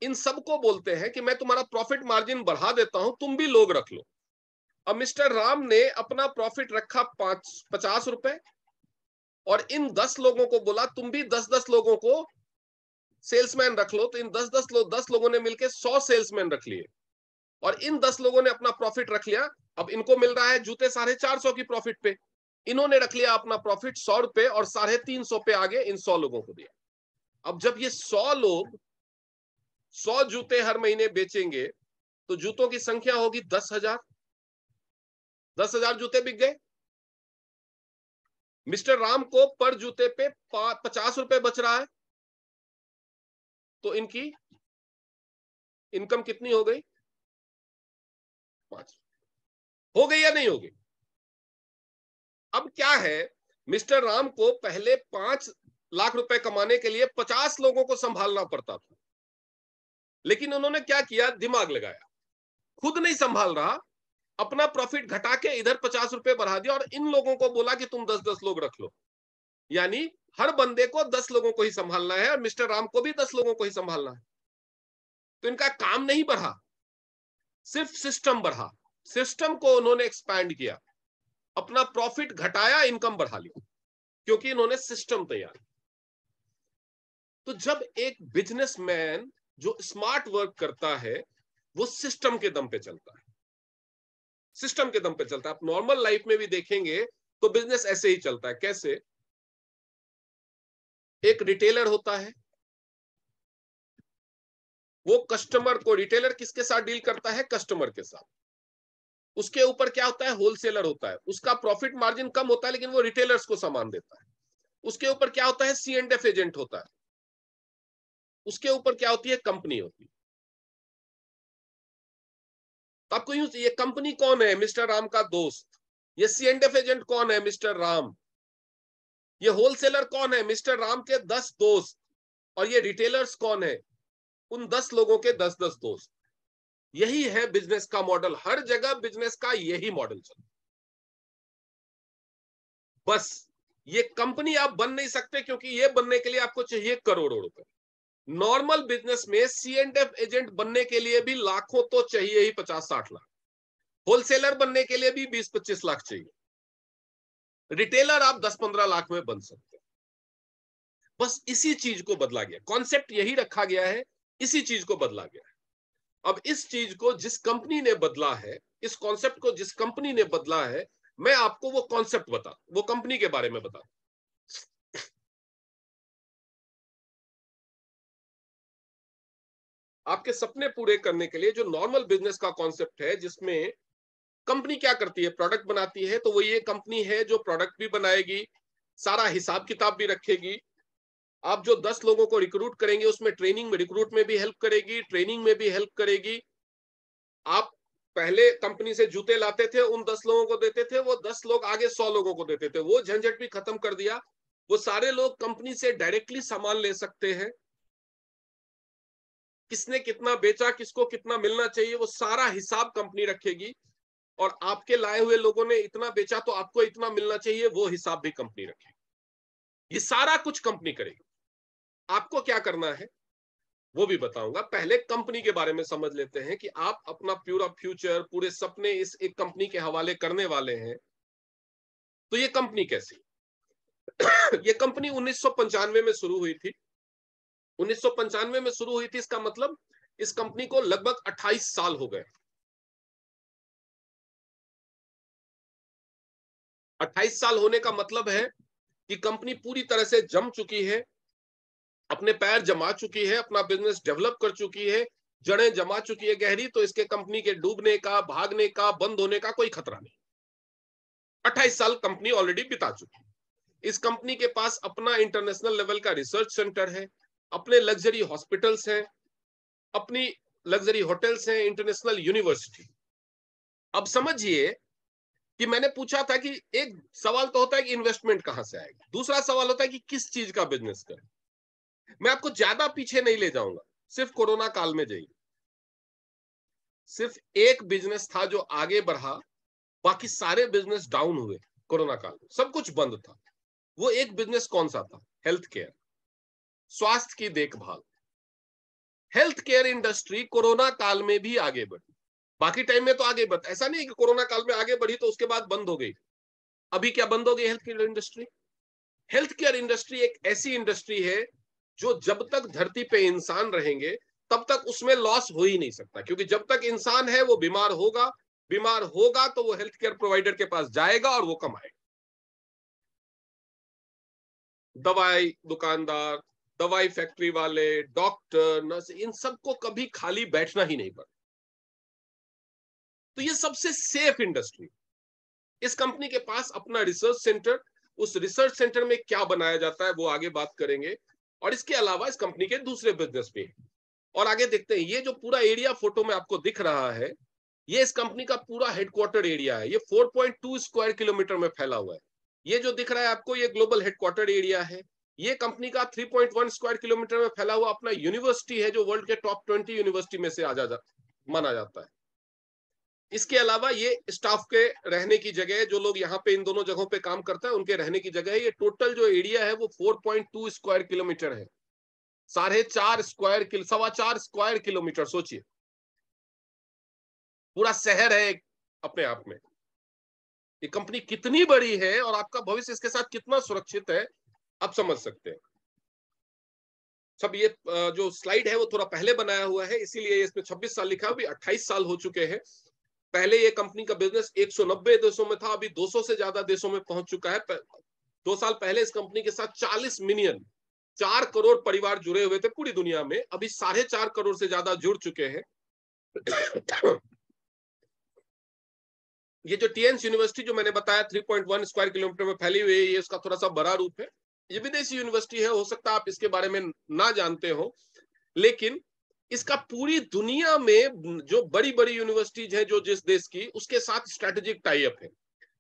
इन सबको बोलते हैं कि मैं तुम्हारा प्रॉफिट मार्जिन बढ़ा देता हूं, तुम भी लोग रख लो। अब मिस्टर राम ने अपना प्रॉफिट रखा 50 रुपए और इन 10 लोगों को बोला तुम भी 10-10 लोगों को सेल्समैन रख लो। तो इन 10 लोगों ने मिलकर 100 सेल्समैन रख लिए और इन 10 लोगों ने अपना प्रॉफिट रख लिया। अब इनको मिल रहा है जूते 450 की प्रॉफिट पे, इन्होंने रख लिया अपना प्रॉफिट 100 रुपए और 350 पे आगे इन 100 लोगों को दिया। अब जब ये 100 लोग 100 जूते हर महीने बेचेंगे तो जूतों की संख्या होगी 10,000। 10,000 जूते बिक गए। मिस्टर राम को पर जूते पे 50 रुपए बच रहा है, तो इनकी इनकम कितनी हो गई? 5 हो गई या नहीं हो गई? अब क्या है, मिस्टर राम को पहले 5,00,000 रुपए कमाने के लिए 50 लोगों को संभालना पड़ता था, लेकिन उन्होंने क्या किया? दिमाग लगाया, खुद नहीं संभाल रहा, अपना प्रॉफिट घटा के इधर 50 रुपए बढ़ा दिया और इन लोगों को बोला कि तुम 10-10 लोग रख लो। यानी हर बंदे को 10 लोगों को ही संभालना है और मिस्टर राम को भी 10 लोगों को ही संभालना है। तो इनका काम नहीं बढ़ा, सिर्फ सिस्टम बढ़ा। सिस्टम को उन्होंने एक्सपैंड किया, अपना प्रॉफिट घटाया, इनकम बढ़ा ली, क्योंकि इन्होंने सिस्टम तैयार। तो जब एक बिजनेसमैन जो स्मार्ट वर्क करता है वो सिस्टम के दम पे चलता है, सिस्टम के दम पे चलता है। आप नॉर्मल लाइफ में भी देखेंगे तो बिजनेस ऐसे ही चलता है। कैसे? एक रिटेलर होता है, वो कस्टमर को, रिटेलर किसके साथ डील करता है? कस्टमर के साथ। उसके ऊपर क्या होता है? होलसेलर होता है, उसका प्रॉफिट मार्जिन कम होता है लेकिन वो रिटेलर्स को सामान देता है। उसके ऊपर क्या होता है? सी एंड एफ एजेंट होता है। उसके ऊपर क्या होती है? कंपनी होती है। तो आपको यूं, ये कंपनी कौन है? मिस्टर राम का दोस्त। ये सी एंड एफ एजेंट कौन है? मिस्टर राम। ये होलसेलर कौन है? मिस्टर राम के 10 दोस्त। और ये रिटेलर्स कौन है? उन 10 लोगों के 10-10 दोस्त। यही है बिजनेस का मॉडल। हर जगह बिजनेस का यही मॉडल चलता। बस ये कंपनी आप बन नहीं सकते, क्योंकि ये बनने के लिए आपको चाहिए करोड़ों रुपए। नॉर्मल बिजनेस में सी एंड एफ एजेंट बनने के लिए भी लाखों तो चाहिए ही, 50-60 लाख। होलसेलर बनने के लिए भी 20-25 लाख चाहिए। रिटेलर आप 10-15 लाख में बन सकते हैं। बस इसी चीज को बदला गया, कॉन्सेप्ट यही रखा गया है, इसी चीज को बदला गया है। अब इस चीज को जिस कंपनी ने बदला है, इस कॉन्सेप्ट को जिस कंपनी ने बदला है, मैं आपको वो कॉन्सेप्ट बता, वो कंपनी के बारे में बता। आपके सपने पूरे करने के लिए जो नॉर्मल बिजनेस का कॉन्सेप्ट है, जिसमें कंपनी क्या करती है? प्रोडक्ट बनाती है। तो वो ये कंपनी है जो प्रोडक्ट भी बनाएगी, सारा हिसाब किताब भी रखेगी। आप जो 10 लोगों को रिक्रूट करेंगे उसमें ट्रेनिंग में, रिक्रूट में भी हेल्प करेगी, ट्रेनिंग में भी हेल्प करेगी। आप पहले कंपनी से जूते लाते थे, उन 10 लोगों को देते थे, वो 10 लोग आगे 100 लोगों को देते थे। वो झंझट भी खत्म कर दिया। वो सारे लोग कंपनी से डायरेक्टली सामान ले सकते हैं। किसने कितना बेचा, किसको कितना मिलना चाहिए, वो सारा हिसाब कंपनी रखेगी। और आपके लाए हुए लोगों ने इतना बेचा तो आपको इतना मिलना चाहिए, वो हिसाब भी कंपनी रखेगी। ये सारा कुछ कंपनी करेगी। आपको क्या करना है वो भी बताऊंगा। पहले कंपनी के बारे में समझ लेते हैं कि आप अपना पूरा फ्यूचर, पूरे सपने इस एक कंपनी के हवाले करने वाले हैं। तो ये कंपनी कैसी? ये कंपनी 1995 में शुरू हुई थी। 1995 में शुरू हुई थी, इसका मतलब इस कंपनी को लगभग 28 साल हो गए। 28 साल होने का मतलब है कि कंपनी पूरी तरह से जम चुकी है, अपने पैर जमा चुकी है, अपना बिजनेस डेवलप कर चुकी है, जड़ें जमा चुकी है गहरी। तो इसके कंपनी के डूबने का, भागने का, बंद होने का कोई खतरा नहीं। 28 साल कंपनी ऑलरेडी बिता चुकी है। इस कंपनी के पास अपना इंटरनेशनल लेवल का रिसर्च सेंटर है, अपने लग्जरी हॉस्पिटल्स हैं, अपनी लग्जरी होटल्स हैं, इंटरनेशनल यूनिवर्सिटी। अब समझिए कि मैंने पूछा था कि एक सवाल तो होता है कि इन्वेस्टमेंट कहां से आएगी, दूसरा सवाल होता है कि किस चीज का बिजनेस करें। मैं आपको ज्यादा पीछे नहीं ले जाऊंगा, सिर्फ कोरोना काल में जाइए। सिर्फ एक बिजनेस था जो आगे बढ़ा, बाकी सारे बिजनेस डाउन हुए। कोरोना काल में सब कुछ बंद था। वो एक बिजनेस कौन सा था? हेल्थ केयर, स्वास्थ्य की देखभाल। हेल्थ केयर इंडस्ट्री कोरोना काल में भी आगे बढ़ी। बाकी टाइम में तो आगे बढ़, ऐसा नहीं कि कोरोना काल में आगे बढ़ी तो उसके बाद बंद हो गई। अभी क्या बंद हो गई health care industry? Health care industry एक ऐसी इंडस्ट्री है जो जब तक धरती पे इंसान रहेंगे तब तक उसमें लॉस हो ही नहीं सकता, क्योंकि जब तक इंसान है वो बीमार होगा, बीमार होगा तो वो हेल्थ केयर प्रोवाइडर के पास जाएगा और वो कमाएगा। दवाई दुकानदार, दवाई फैक्ट्री वाले, डॉक्टर, नर्स, इन सबको कभी खाली बैठना ही नहीं पड़ता। तो ये सबसे सेफ इंडस्ट्री। इस कंपनी के पास अपना रिसर्च सेंटर, उस रिसर्च सेंटर में क्या बनाया जाता है वो आगे बात करेंगे। और इसके अलावा इस कंपनी के दूसरे बिजनेस भी हैं। और आगे देखते हैं। ये जो पूरा एरिया फोटो में आपको दिख रहा है, ये इस कंपनी का पूरा हेडक्वार्टर एरिया है। ये 4.2 स्क्वायर किलोमीटर में फैला हुआ है। ये जो दिख रहा है आपको, ये ग्लोबल हेडक्वार्टर एरिया है। ये कंपनी का 3.1 स्क्वायर किलोमीटर में फैला हुआ अपना यूनिवर्सिटी है, जो वर्ल्ड के टॉप 20 यूनिवर्सिटी में से माना जाता है। इसके अलावा ये स्टाफ के रहने की जगह है, जो लोग यहाँ पे इन दोनों जगहों पे काम करते हैं उनके रहने की जगह है। ये टोटल जो एरिया है वो 4.2 स्क्वायर किलोमीटर है, 4.5 स्क्वायर किलो 4.25 स्क्वायर किलोमीटर, सोचिए, पूरा शहर है अपने आप में। ये कंपनी कितनी बड़ी है और आपका भविष्य इसके साथ कितना सुरक्षित है, आप समझ सकते हैं। सब ये जो स्लाइड है वो थोड़ा पहले बनाया हुआ है, इसीलिए इसमें 26 साल लिखा है, अभी 28 साल हो चुके हैं। पहले ये कंपनी का बिजनेस 190 देशों में था, अभी 200 से ज्यादा देशों में पहुंच चुका है। 2 साल पहले इस कंपनी के साथ 40 मिलियन 4 करोड़ परिवार जुड़े हुए थे पूरी दुनिया में, अभी 4.5 करोड़ से ज्यादा जुड़ चुके हैं। ये जो टीएनस यूनिवर्सिटी जो मैंने बताया 3.1 स्क्वायर किलोमीटर में फैली हुई है, ये इसका थोड़ा सा बड़ा रूप है। ये विदेशी यूनिवर्सिटी है, हो सकता है आप इसके बारे में ना जानते हो, लेकिन इसका पूरी दुनिया में जो बड़ी बड़ी यूनिवर्सिटीज हैं, जो जिस देश की, उसके साथ स्ट्रेटेजिक टाई अप है।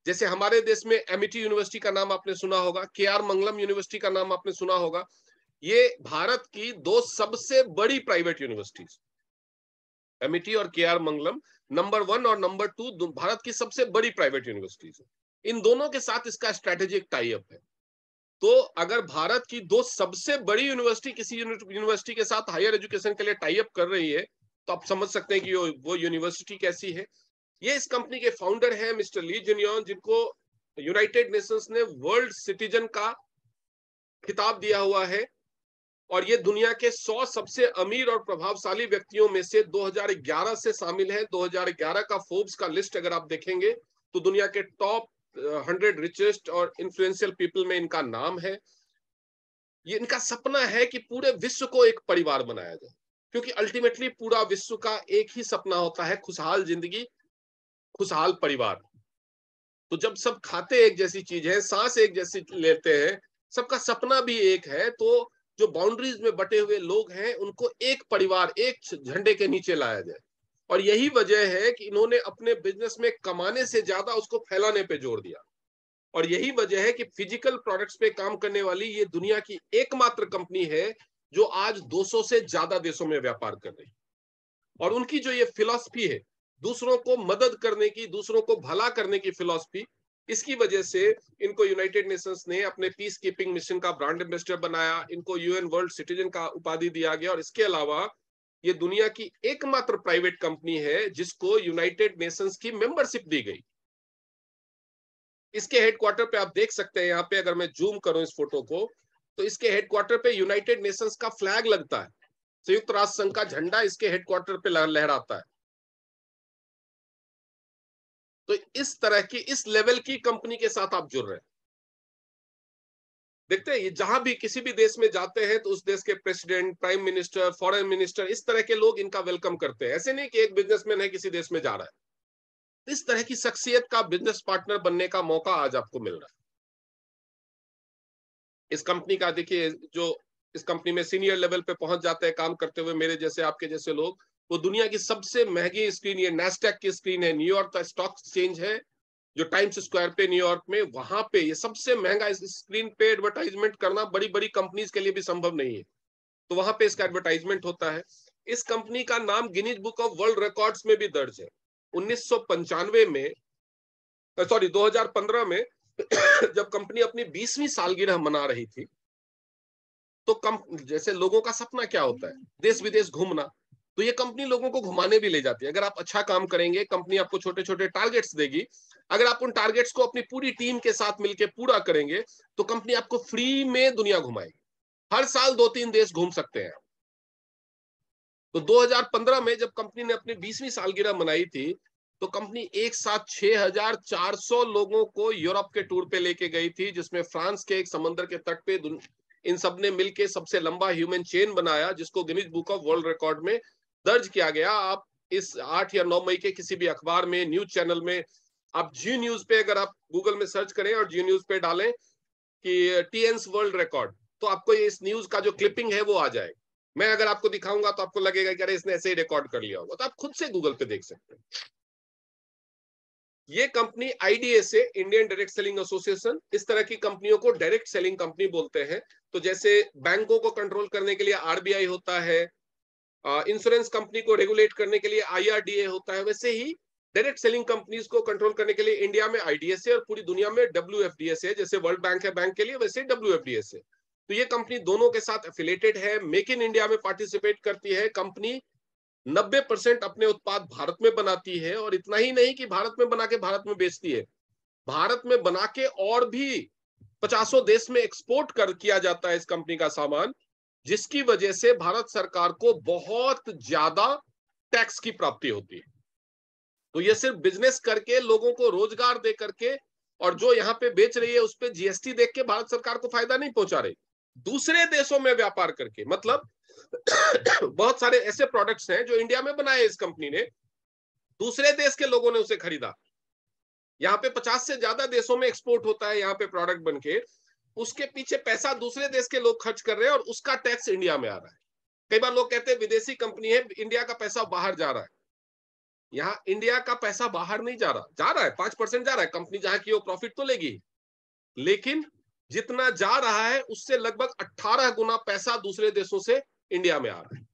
जैसे हमारे देश में एमिटी यूनिवर्सिटी का नाम आपने सुना होगा, केआर मंगलम यूनिवर्सिटी का नाम आपने सुना होगा। ये भारत की 2 सबसे बड़ी प्राइवेट यूनिवर्सिटीज, एमिटी और केआर मंगलम, नंबर 1 और नंबर 2 भारत की सबसे बड़ी प्राइवेट यूनिवर्सिटीज है। इन दोनों के साथ इसका स्ट्रेटेजिक टाई अप है। तो अगर भारत की 2 सबसे बड़ी यूनिवर्सिटी किसी यूनिवर्सिटी के साथ हायर एजुकेशन के लिए टाई अप कर रही है, तो आप समझ सकते हैं कि वो यूनिवर्सिटी कैसी है। ये इस कंपनी के फाउंडर हैं मिस्टर ली जिनयोंग, जिनको यूनाइटेड नेशंस ने वर्ल्ड सिटीजन का खिताब दिया हुआ है, और ये दुनिया के 100 सबसे अमीर और प्रभावशाली व्यक्तियों में से 2011 से शामिल है। 2011 का फोर्ब्स का लिस्ट अगर आप देखेंगे तो दुनिया के टॉप 100 रिचेस्ट और इन्फ्लुएंशियल पीपल में इनका नाम है। ये इनका सपना है कि पूरे विश्व को एक परिवार बनाया जाए, क्योंकि अल्टीमेटली पूरा विश्व का एक ही सपना होता है, खुशहाल जिंदगी, खुशहाल परिवार। तो जब सब खाते एक जैसी चीज है, सांस एक जैसी लेते हैं, सबका सपना भी एक है, तो जो बाउंड्रीज में बटे हुए लोग हैं उनको एक परिवार, एक झंडे के नीचे लाया जाए। और यही वजह है कि इन्होंने अपने बिजनेस में कमाने से ज्यादा उसको फैलाने पे जोर दिया। और यही वजह है कि फिजिकल प्रोडक्ट्स पे काम करने वाली ये दुनिया की एकमात्र कंपनी है जो आज 200 से ज्यादा देशों में व्यापार कर रही है। और उनकी जो ये फिलॉसफी है, दूसरों को मदद करने की, दूसरों को भला करने की फिलॉसफी, इसकी वजह से इनको यूनाइटेड नेशंस ने अपने पीस कीपिंग मिशन का ब्रांड एम्बेसडर बनाया, इनको यूएन वर्ल्ड सिटीजन का उपाधि दिया गया। और इसके अलावा ये दुनिया की एकमात्र प्राइवेट कंपनी है जिसको यूनाइटेड नेशंस की मेंबरशिप दी गई। इसके हेडक्वार्टर पे आप देख सकते हैं, यहाँ पे अगर मैं जूम करूं इस फोटो को, तो इसके हेडक्वार्टर पे यूनाइटेड नेशंस का फ्लैग लगता है, संयुक्त राष्ट्र संघ का झंडा इसके हेडक्वार्टर पे लहराता है। तो इस तरह की, इस लेवल की कंपनी के साथ आप जुड़ रहे हैं। देखते हैं, ये जहां भी किसी भी देश में जाते हैं तो उस देश के president, prime minister, foreign minister, इस तरह के लोग इनका वेलकम करते हैं। ऐसे नहीं कि एक बिजनेसमैन है किसी देश में जा रहा है। इस तरह की शख्सियत का बिजनेस पार्टनर बनने का मौका आज आपको मिल रहा है। इस कंपनी का देखिए, जो इस कंपनी में सीनियर लेवल पे पहुंच जाते हैं काम करते हुए मेरे जैसे, आपके जैसे लोग, वो दुनिया की सबसे महंगी स्क्रीन, ये नैस्डैक की स्क्रीन है, न्यूयॉर्क का स्टॉक एक्सचेंज है जो टाइम्स स्क्वायर पे न्यूयॉर्क में, वहां पे ये सबसे महंगा, इस स्क्रीन पे एडवर्टाइजमेंट करना बड़ी बड़ी कंपनीज के लिए भी संभव नहीं है, तो वहां पे इसका एडवर्टाइजमेंट होता है। इस कंपनी का नाम Guinness book of world records में भी दर्ज है। 1995 में, सॉरी 2015 में जब कंपनी अपनी 20वीं सालगिरह मना रही थी, तो जैसे लोगों का सपना क्या होता है, देश विदेश घूमना, तो ये कंपनी लोगों को घुमाने भी ले जाती है। अगर आप अच्छा काम करेंगे, कंपनी आपको छोटे छोटे टारगेट्स देगी, अगर आप उन टारगेट्स को अपनी पूरी टीम के साथ मिलकर पूरा करेंगे तो कंपनी आपको फ्री में दुनिया घुमाएगी। हर साल 2-3 देश घूम सकते हैं। तो 2015 में जब कंपनी ने अपनी 20वीं सालगिरह मनाई थी, तो कंपनी एक साथ 6,400 लोगों को यूरोप के टूर पे लेके गई थी, जिसमें फ्रांस के एक समंदर के तट पे इन सब ने मिलकर सबसे लंबा ह्यूमन चेन बनाया, जिसको Guinness book of world record में दर्ज किया गया। आप इस 8 या 9 मई के किसी भी अखबार में, न्यूज चैनल में, आप जी न्यूज पे अगर आप गूगल में सर्च करें और जी न्यूज पे डालें कि टीएन्स वर्ल्ड रिकॉर्ड, तो आपको इस न्यूज का जो क्लिपिंग है वो आ जाएगा। मैं अगर आपको दिखाऊंगा तो आपको लगेगा कि अरे इसने ऐसे ही रिकॉर्ड कर लिया होगा, तो आप खुद से गूगल पे देख सकते हैं। ये company IDSA, Indian direct selling association, इस तरह की कंपनियों को डायरेक्ट सेलिंग कंपनी बोलते हैं। तो जैसे बैंकों को कंट्रोल करने के लिए आरबीआई होता है, इंश्योरेंस कंपनी को रेगुलेट करने के लिए आईआरडीए होता है, वैसे ही डायरेक्ट सेलिंग कंपनीज को कंट्रोल करने के लिए इंडिया में आईडीएसए और पूरी दुनिया में डब्ल्यूएफडीएस है। जैसे वर्ल्ड बैंक है बैंक के लिए, वैसे डब्ल्यूएफडीएस है। तो ये कंपनी दोनों के साथ एफिलेटेड है, मेक इन इंडिया में पार्टिसिपेट करती है। कंपनी 90% अपने उत्पाद भारत में बनाती है, और इतना ही नहीं कि भारत में बना के भारत में बेचती है, भारत में बना के और भी 50 देश में एक्सपोर्ट कर किया जाता है इस कंपनी का सामान, जिसकी वजह से भारत सरकार को बहुत ज्यादा टैक्स की प्राप्ति होती है। तो ये सिर्फ बिजनेस करके, लोगों को रोजगार दे करके, और जो यहाँ पे बेच रही है उस पर जीएसटी देख के भारत सरकार को फायदा नहीं पहुंचा रही। दूसरे देशों में व्यापार करके, मतलब बहुत सारे ऐसे प्रोडक्ट्स हैं जो इंडिया में बनाए इस कंपनी ने, दूसरे देश के लोगों ने उसे खरीदा, यहाँ पे 50 से ज्यादा देशों में एक्सपोर्ट होता है यहाँ पे प्रोडक्ट बनके, उसके पीछे पैसा दूसरे देश के लोग खर्च कर रहे हैं और उसका टैक्स इंडिया में आ रहा है। कई बार लोग कहते हैं विदेशी कंपनी है, इंडिया का पैसा बाहर जा रहा है। यहाँ इंडिया का पैसा बाहर नहीं जा रहा है 5% जा रहा है, कंपनी जहां की वो प्रॉफिट तो लेगी, लेकिन जितना जा रहा है उससे लगभग 18 गुना पैसा दूसरे देशों से इंडिया में आ रहा है।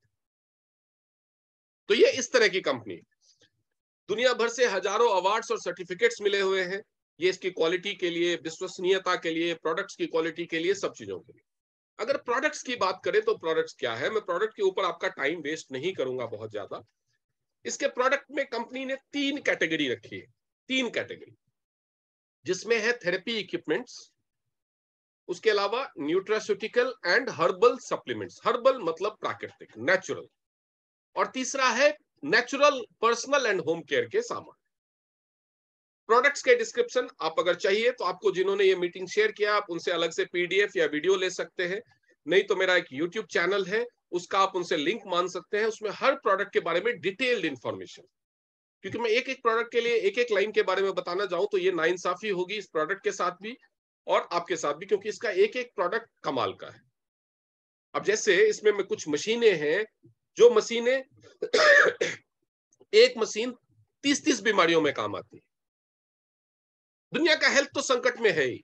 तो ये इस तरह की कंपनी, दुनिया भर से हजारों अवार्ड्स और सर्टिफिकेट्स मिले हुए हैं ये इसकी क्वालिटी के लिए, विश्वसनीयता के लिए, प्रोडक्ट्स की क्वालिटी के लिए, सब चीजों के लिए। अगर प्रोडक्ट्स की बात करें तो प्रोडक्ट्स क्या है, मैं प्रोडक्ट के ऊपर आपका टाइम वेस्ट नहीं करूंगा बहुत ज्यादा। इसके प्रोडक्ट में कंपनी ने 3 कैटेगरी रखी है, 3 कैटेगरी, जिसमें है थेरेपी इक्विपमेंट्स, उसके अलावा nutraceutical and herbal supplements, herbal मतलब प्राकृतिक, नेचुरल, और तीसरा है natural personal and home care के सामान। प्रोडक्ट्स के डिस्क्रिप्शन आप अगर चाहिए तो आपको जिन्होंने ये मीटिंग शेयर किया, आप उनसे अलग से पीडीएफ या वीडियो ले सकते हैं, नहीं तो मेरा एक यूट्यूब चैनल है, उसका आप उनसे लिंक मान सकते हैं, उसमें हर प्रोडक्ट के बारे में डिटेल्ड इंफॉर्मेशन, क्योंकि मैं एक एक प्रोडक्ट के लिए एक एक लाइन के बारे में बताना चाहूं तो ये नाइंसाफी होगी इस प्रोडक्ट के साथ भी और आपके साथ भी, क्योंकि इसका एक एक प्रोडक्ट कमाल का है। अब जैसे इसमें में कुछ मशीनें हैं, जो मशीनें एक मशीन 30-30 बीमारियों में काम आती है। दुनिया का हेल्थ तो संकट में है ही,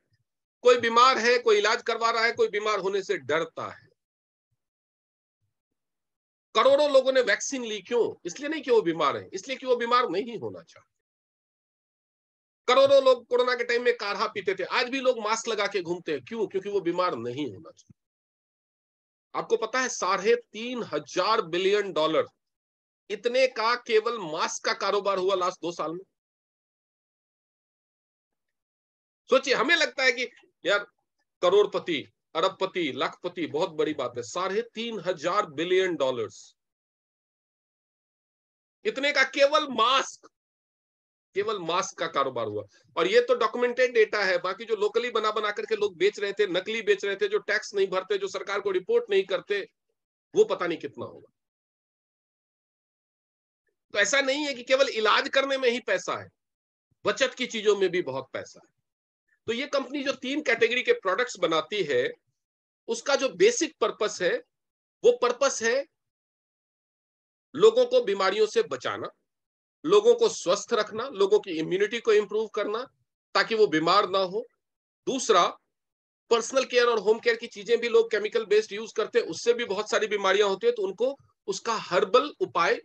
कोई बीमार है, कोई इलाज करवा रहा है, कोई बीमार होने से डरता है। करोड़ों लोगों ने वैक्सीन ली, क्यों? इसलिए नहीं कि वो बीमार है, इसलिए कि वो बीमार नहीं होना चाहते। करोड़ों लोग कोरोना के टाइम में काढ़ा पीते थे, आज भी लोग मास्क लगा के घूमते हैं, क्यों? क्योंकि वो बीमार नहीं होना चाहते। आपको पता है $3,500 बिलियन इतने का केवल मास्क का कारोबार हुआ लास्ट 2 साल में। सोचिए, हमें लगता है कि यार करोड़पति, अरबपति, लाखपति बहुत बड़ी बात है, $3,500 बिलियन इतने का केवल मास्क का कारोबार हुआ। और ये तो डॉक्यूमेंटेड डेटा है, बाकी जो लोकली बना बना करके लोग बेच रहे थे, नकली बेच रहे थे, जो टैक्स नहीं भरते, जो सरकार को रिपोर्ट नहीं करते, वो पता नहीं कितना होगा। तो ऐसा नहीं है कि केवल इलाज करने में ही पैसा है, बचत की चीजों में भी बहुत पैसा है। तो ये कंपनी जो 3 कैटेगरी के प्रोडक्ट्स बनाती है, उसका जो बेसिक पर्पस है, वो पर्पस है लोगों को बीमारियों से बचाना, लोगों को स्वस्थ रखना, लोगों की इम्यूनिटी को इंप्रूव करना ताकि वो बीमार ना हो। दूसरा, पर्सनल केयर और होम केयर की चीजें भी लोग केमिकल बेस्ड यूज करते हैं, उससे भी बहुत सारी बीमारियां होती है, तो उनको उसका हर्बल उपाय,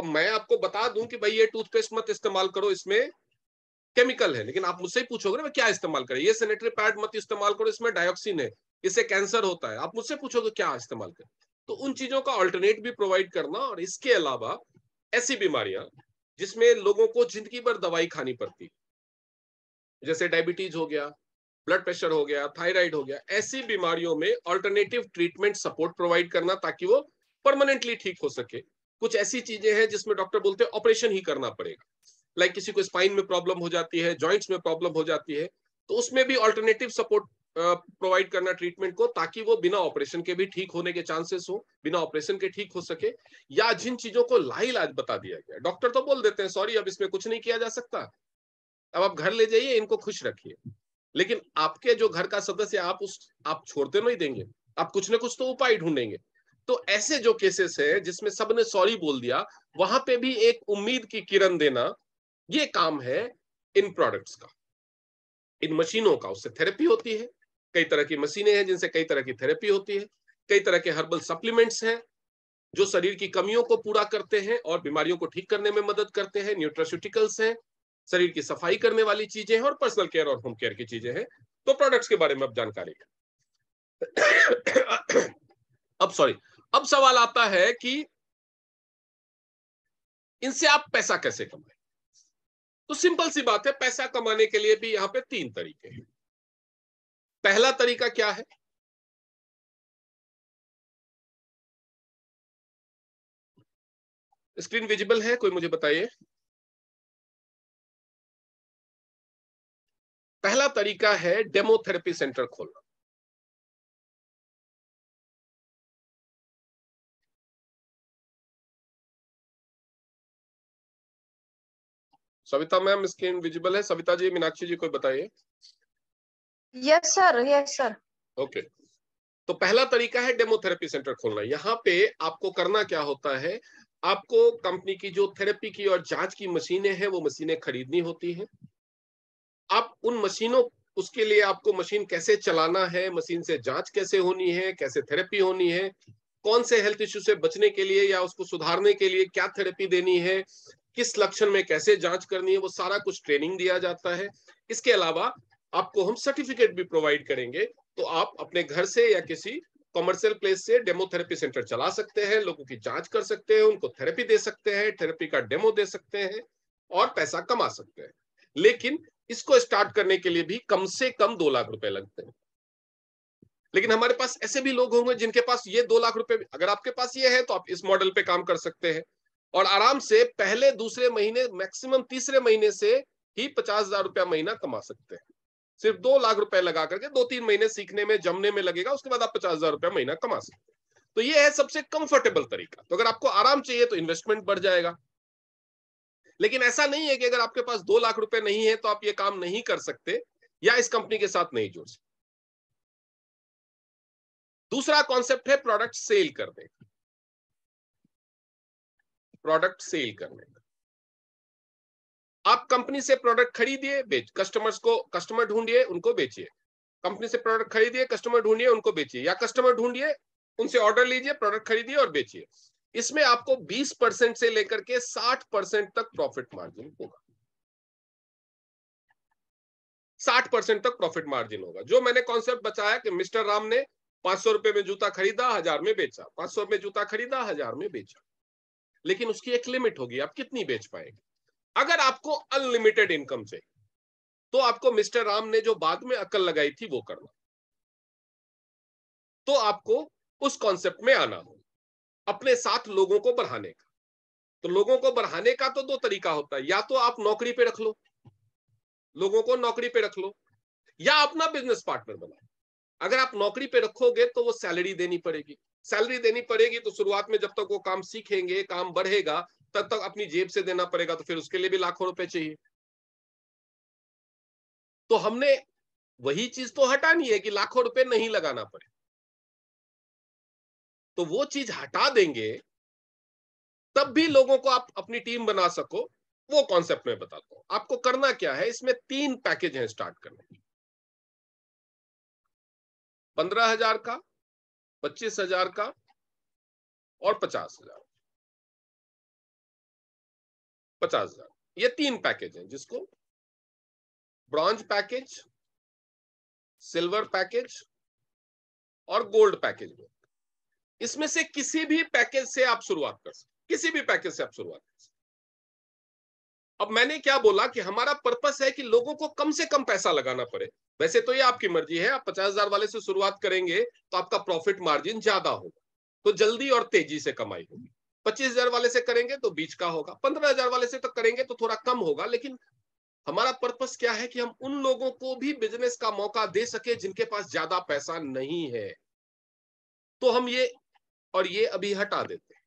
मैं आपको बता दूं कि भाई ये टूथपेस्ट मत इस्तेमाल करो, इसमें केमिकल है, लेकिन आप मुझसे ही पूछोगे ना क्या इस्तेमाल करें, ये सैनिटरी पैड मत इस्तेमाल करो, इसमें डायोक्सिन है, इससे कैंसर होता है, आप मुझसे पूछोगे क्या इस्तेमाल करें। तो उन चीजों का अल्टरनेट भी प्रोवाइड करना, और इसके अलावा ऐसी बीमारियां जिसमें लोगों को जिंदगी भर दवाई खानी पड़ती, जैसे डायबिटीज हो गया, ब्लड प्रेशर हो गया, थायराइड हो गया, ऐसी बीमारियों में अल्टरनेटिव ट्रीटमेंट सपोर्ट प्रोवाइड करना ताकि वो परमानेंटली ठीक हो सके। कुछ ऐसी चीजें हैं जिसमें डॉक्टर बोलते हैं ऑपरेशन ही करना पड़ेगा, लाइक किसी को स्पाइन में प्रॉब्लम हो जाती है, जॉइंट्स में प्रॉब्लम हो जाती है, तो उसमें भी अल्टरनेटिव सपोर्ट प्रोवाइड करना ट्रीटमेंट को, ताकि वो बिना ऑपरेशन के भी ठीक होने के चांसेस हो, बिना ऑपरेशन के ठीक हो सके। या जिन चीजों को लाइलाज बता दिया गया, डॉक्टर तो बोल देते हैं सॉरी अब इसमें कुछ नहीं किया जा सकता, अब आप घर ले जाइए, इनको खुश रखिए, लेकिन आपके जो घर का सदस्य आप छोड़ते नहीं देंगे, आप कुछ ना कुछ तो उपाय ढूंढेंगे। तो ऐसे जो केसेस है जिसमें सबने सॉरी बोल दिया, वहां पे भी एक उम्मीद की किरण देना, ये काम है इन प्रोडक्ट्स का, इन मशीनों का। उससे थेरेपी होती है, कई तरह की मशीनें हैं जिनसे कई तरह की थेरेपी होती है, कई तरह के हर्बल सप्लीमेंट्स हैं जो शरीर की कमियों को पूरा करते हैं और बीमारियों को ठीक करने में मदद करते हैं। न्यूट्रास्यूटिकल्स हैं, शरीर की सफाई करने वाली चीजें हैं, और पर्सनल केयर और होम केयर की चीजें हैं। तो प्रोडक्ट्स के बारे में अब जानकारी है। अब सवाल आता है कि इनसे आप पैसा कैसे कमाएं। तो सिंपल सी बात है, पैसा कमाने के लिए भी यहां पे 3 तरीके हैं। पहला तरीका क्या है? स्क्रीन विजिबल है? कोई मुझे बताइए। पहला तरीका है डेमोथेरेपी सेंटर खोलना। सविता मैम, स्क्रीन विजिबल है? सविता जी, मीनाक्षी जी, कोई बताइए। Yes sir, yes sir. Okay, तो पहला तरीका है डेमोथेरेपी सेंटर खोलना। यहाँ पे आपको करना क्या होता है, आपको कंपनी की जो थेरेपी की और जांच की मशीनें हैं वो मशीनें खरीदनी होती हैं। आप उन मशीनों, उसके लिए आपको मशीन कैसे चलाना है, मशीन से जांच कैसे होनी है, कैसे थेरेपी होनी है, कौन से हेल्थ इश्यू से बचने के लिए या उसको सुधारने के लिए क्या थेरेपी देनी है, किस लक्षण में कैसे जांच करनी है, वो सारा कुछ ट्रेनिंग दिया जाता है। इसके अलावा आपको हम सर्टिफिकेट भी प्रोवाइड करेंगे, तो आप अपने घर से या किसी कॉमर्शियल प्लेस से डेमोथेरेपी सेंटर चला सकते हैं, लोगों की जांच कर सकते हैं, उनको थेरेपी दे सकते हैं, थेरेपी का डेमो दे सकते हैं और पैसा कमा सकते हैं। लेकिन इसको स्टार्ट करने के लिए भी कम से कम 2 लाख रुपए लगते हैं। लेकिन हमारे पास ऐसे भी लोग होंगे जिनके पास ये 2 लाख रुपए, अगर आपके पास ये है तो आप इस मॉडल पे काम कर सकते हैं और आराम से पहले दूसरे महीने, मैक्सिमम तीसरे महीने से ही 50,000 रुपया महीना कमा सकते हैं। सिर्फ 2 लाख रुपए लगा करके 2-3 महीने सीखने में, जमने में लगेगा, उसके बाद आप 50,000 रुपया महीना कमा सकते हैं। तो ये है सबसे कंफर्टेबल तरीका। तो अगर आपको आराम चाहिए तो इन्वेस्टमेंट बढ़ जाएगा, लेकिन ऐसा नहीं है कि अगर आपके पास 2 लाख रुपए नहीं है तो आप ये काम नहीं कर सकते या इस कंपनी के साथ नहीं जुड़ सकते। दूसरा कॉन्सेप्ट है प्रोडक्ट सेल करने का। प्रोडक्ट सेल करने का, आप कंपनी से प्रोडक्ट खरीदिए, कस्टमर ढूंढिए, उनको बेचिए। कंपनी से प्रोडक्ट खरीदिए, कस्टमर ढूंढिए, उनको बेचिए, या कस्टमर ढूंढिए, उनसे ऑर्डर लीजिए, प्रोडक्ट खरीदिए और बेचिए। इसमें आपको 20% से लेकर के 60% तक प्रॉफिट मार्जिन होगा। 60% तक प्रॉफिट मार्जिन होगा। जो मैंने कॉन्सेप्ट बताया कि मिस्टर राम ने 500 रुपए में जूता खरीदा, 1000 में बेचा, 500 में जूता खरीदा, 1000 में बेचा, लेकिन उसकी एक लिमिट होगी, आप कितनी बेच पाएंगे। अगर आपको अनलिमिटेड इनकम चाहिए तो आपको मिस्टर राम ने जो बाद में अकल लगाई थी वो करना। तो आपको उस कॉन्सेप्ट में आना हो, अपने साथ लोगों को बढ़ाने का। तो लोगों को बढ़ाने का तो 2 तरीका होता है, या तो आप नौकरी पे रख लो, लोगों को नौकरी पे रख लो, या अपना बिजनेस पार्टनर बनाओ। अगर आप नौकरी पे रखोगे तो वो सैलरी देनी पड़ेगी। सैलरी देनी पड़ेगी तो शुरुआत में जब तक वो काम सीखेंगे, काम बढ़ेगा, तब तक अपनी जेब से देना पड़ेगा, तो फिर उसके लिए भी लाखों रुपए चाहिए। तो हमने वही चीज तो हटानी है कि लाखों रुपए नहीं लगाना पड़े, तो वो चीज हटा देंगे, तब भी लोगों को आप अपनी टीम बना सको। वो कॉन्सेप्ट में बताता हूं आपको करना क्या है। इसमें 3 पैकेज हैं स्टार्ट करने के। 15,000 का, 25,000 का और 50,000। 50,000, ये 3 पैकेज हैं, जिसको ब्रॉन्ज पैकेज, सिल्वर पैकेज और गोल्ड पैकेज में। इसमें से किसी भी पैकेज से आप शुरुआत कर सकते, किसी भी पैकेज से आप शुरुआत कर सकते। अब मैंने क्या बोला कि हमारा पर्पस है कि लोगों को कम से कम पैसा लगाना पड़े। वैसे तो ये आपकी मर्जी है, आप 50,000 वाले से शुरुआत करेंगे तो आपका प्रॉफिट मार्जिन ज्यादा होगा, तो जल्दी और तेजी से कमाई होगी। 25,000 वाले से करेंगे तो बीच का होगा, 15,000 वाले से तो करेंगे तो थोड़ा कम होगा। लेकिन हमारा पर्पस क्या है कि हम उन लोगों को भी बिजनेस का मौका दे सके जिनके पास ज्यादा पैसा नहीं है। तो हम ये और ये अभी हटा देते हैं।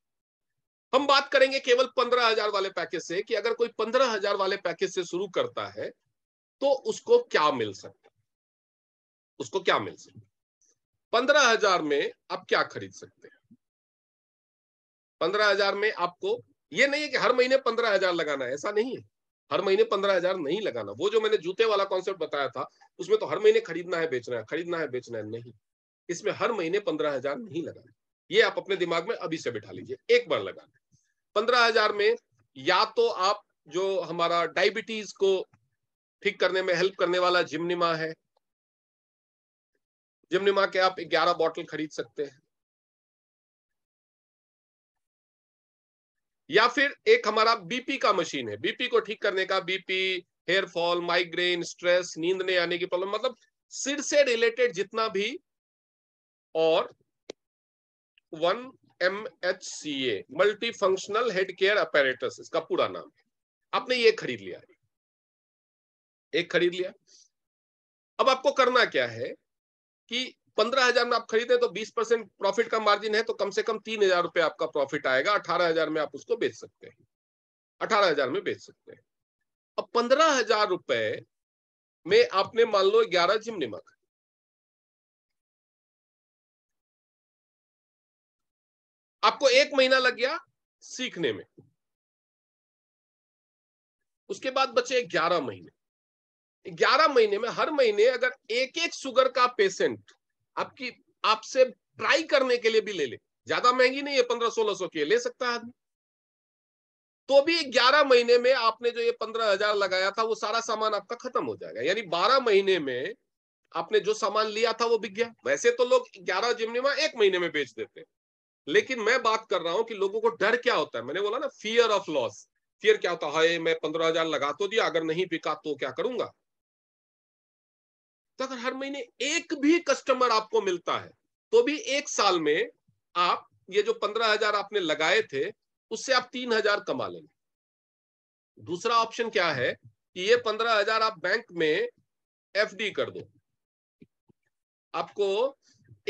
हम बात करेंगे केवल 15,000 वाले पैकेज से कि अगर कोई 15,000 वाले पैकेज से शुरू करता है तो उसको क्या मिल सकता है, उसको क्या मिल सकता है। 15,000 में आप क्या खरीद सकते हैं। 15,000 में आपको, ये नहीं है कि हर महीने 15,000 लगाना है, ऐसा नहीं है। हर महीने 15,000 नहीं लगाना। वो जो मैंने जूते वाला कॉन्सेप्ट बताया था उसमें तो हर महीने खरीदना है बेचना है, खरीदना है बेचना है, नहीं। इसमें हर महीने 15,000 नहीं लगाना। ये आप अपने दिमाग में अभी से बिठा लीजिए, एक बार लगा। 15,000 में या तो आप जो हमारा डायबिटीज को ठीक करने में हेल्प करने वाला जिमनिमा है, जिमनिमा के आप 11 बॉटल खरीद सकते हैं, या फिर एक हमारा बीपी का मशीन है, बीपी को ठीक करने का, BP, hair fall, migraine, stress, नींद नहीं आने की प्रॉब्लम, मतलब सिर से रिलेटेड जितना भी, और 1MHCA multi functional head care apparatus इसका पूरा नाम है। आपने ये खरीद लिया, एक खरीद लिया। अब आपको करना क्या है कि 15,000 में आप खरीदे तो 20% प्रॉफिट का मार्जिन है, तो कम से कम 3,000 रुपए आपका प्रॉफिट आएगा। 18,000 में आप उसको बेच सकते हैं, 18,000 में बेच सकते हैं। अब 15,000 रुपए में आपने मान लो 11 जिमनिमा, आपको 1 महीना लग गया सीखने में, उसके बाद बचे 11 महीने। 11 महीने में हर महीने अगर एक एक शुगर का पेशेंट आपकी आपसे ट्राई करने के लिए भी ले ले, ज्यादा महंगी नहीं है, 1500-1600 की ले सकता है आदमी, तो भी 11 महीने में आपने जो ये 15,000 लगाया था वो सारा सामान आपका खत्म हो जाएगा। यानी 12 महीने में आपने जो सामान लिया था वो बिक गया। वैसे तो लोग 11 जिमनिमा 1 महीने में बेच देते हैं, लेकिन मैं बात कर रहा हूं कि लोगों को डर क्या होता है। मैंने बोला ना, फियर ऑफ लॉस। फियर क्या होता है, मैं 15,000 लगा तो दिया, अगर नहीं बिका तो क्या करूंगा। तो अगर हर महीने एक भी कस्टमर आपको मिलता है तो भी 1 साल में आप ये जो 15,000 आपने लगाए थे उससे आप 3,000 कमा लेंगे। दूसरा ऑप्शन क्या है कि ये 15,000 आप बैंक में एफडी कर दो, आपको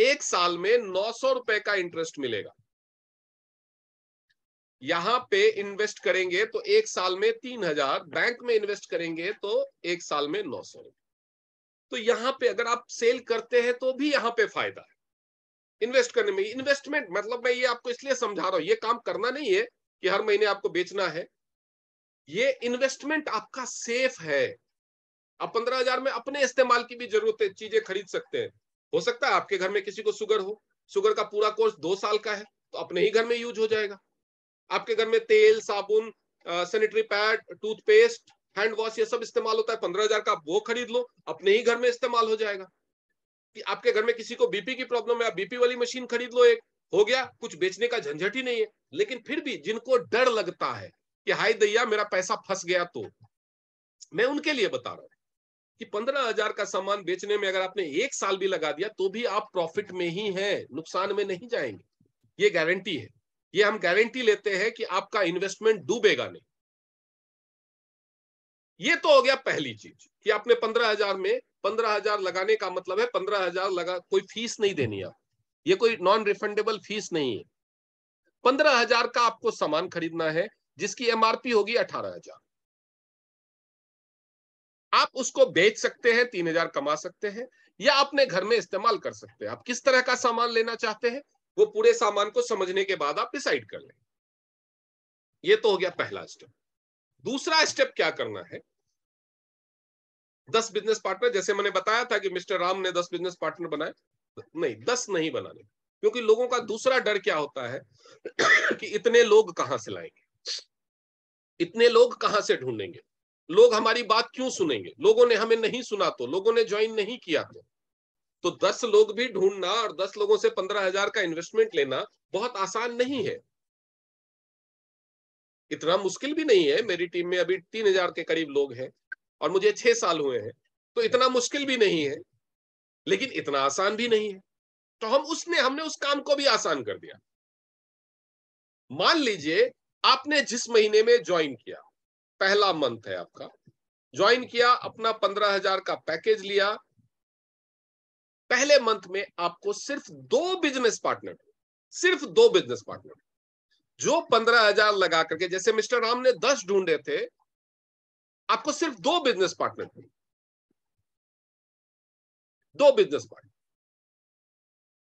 1 साल में 900 रुपए का इंटरेस्ट मिलेगा। यहां पे इन्वेस्ट करेंगे तो 1 साल में 3,000, बैंक में इन्वेस्ट करेंगे तो 1 साल में 900। तो यहां पे अगर आप सेल करते हैं तो भी यहां पे फायदा है इन्वेस्ट करने में। इन्वेस्टमेंट मतलब मैं ये आपको इसलिए समझा रहा हूं, ये काम करना नहीं है कि हर महीने आपको बेचना है, ये इन्वेस्टमेंट आपका सेफ है। आप 15,000 में अपने इस्तेमाल की भी जरूरत है चीजें खरीद सकते हैं। हो सकता है आपके घर में किसी को शुगर हो, शुगर का पूरा कोर्स 2 साल का है, तो अपने ही घर में यूज हो जाएगा। आपके घर में तेल, साबुन, sanitary pad, toothpaste, hand wash, ये सब इस्तेमाल होता है, 15,000 का आप वो खरीद लो, अपने ही घर में इस्तेमाल हो जाएगा। कि आपके घर में किसी को बीपी की प्रॉब्लम है, आप बीपी वाली मशीन खरीद लो, एक हो गया, कुछ बेचने का झंझट ही नहीं है। लेकिन फिर भी जिनको डर लगता है कि हाय दैया मेरा पैसा फंस गया, तो मैं उनके लिए बता रहा हूं कि 15,000 का सामान बेचने में अगर आपने 1 साल भी लगा दिया तो भी आप प्रॉफिट में ही हैं, नुकसान में नहीं जाएंगे। ये गारंटी है, ये हम गारंटी लेते हैं कि आपका इन्वेस्टमेंट डूबेगा नहीं। ये तो हो गया पहली चीज कि आपने 15,000 में 15,000 लगाने का मतलब है 15,000 लगा, कोई फीस नहीं देनी आप, ये कोई नॉन रिफंडेबल फीस नहीं है। 15,000 का आपको सामान खरीदना है जिसकी एमआरपी होगी 18,000। आप उसको बेच सकते हैं, 3,000 कमा सकते हैं, या अपने घर में इस्तेमाल कर सकते हैं। आप किस तरह का सामान लेना चाहते हैं वो पूरे सामान को समझने के बाद आप डिसाइड कर लें। ये तो हो गया पहला स्टेप। दूसरा स्टेप क्या करना है, 10 बिजनेस पार्टनर, जैसे मैंने बताया था कि मिस्टर राम ने 10 बिजनेस पार्टनर बनाए, नहीं 10 नहीं बनाने, क्योंकि लोगों का दूसरा डर क्या होता है कि इतने लोग कहां से लाएंगे, इतने लोग कहां से ढूंढेंगे, लोग हमारी बात क्यों सुनेंगे, लोगों ने हमें नहीं सुना तो, लोगों ने ज्वाइन नहीं किया तो 10 लोग भी ढूंढना और 10 लोगों से 15,000 का इन्वेस्टमेंट लेना बहुत आसान नहीं है। इतना मुश्किल भी नहीं है। मेरी टीम में अभी 3,000 के करीब लोग हैं और मुझे 6 साल हुए हैं, तो इतना मुश्किल भी नहीं है, लेकिन इतना आसान भी नहीं है। तो हमने उस काम को भी आसान कर दिया। मान लीजिए आपने जिस महीने में ज्वाइन किया, पहला मंथ है आपका, ज्वाइन किया, अपना 15,000 का पैकेज लिया, पहले मंथ में आपको सिर्फ 2 बिजनेस पार्टनर, सिर्फ 2 बिजनेस पार्टनर जो 15,000 लगा करके, जैसे मिस्टर राम ने 10 ढूंढे थे, आपको सिर्फ 2 बिजनेस पार्टनर थे, 2 बिजनेस पार्टनर।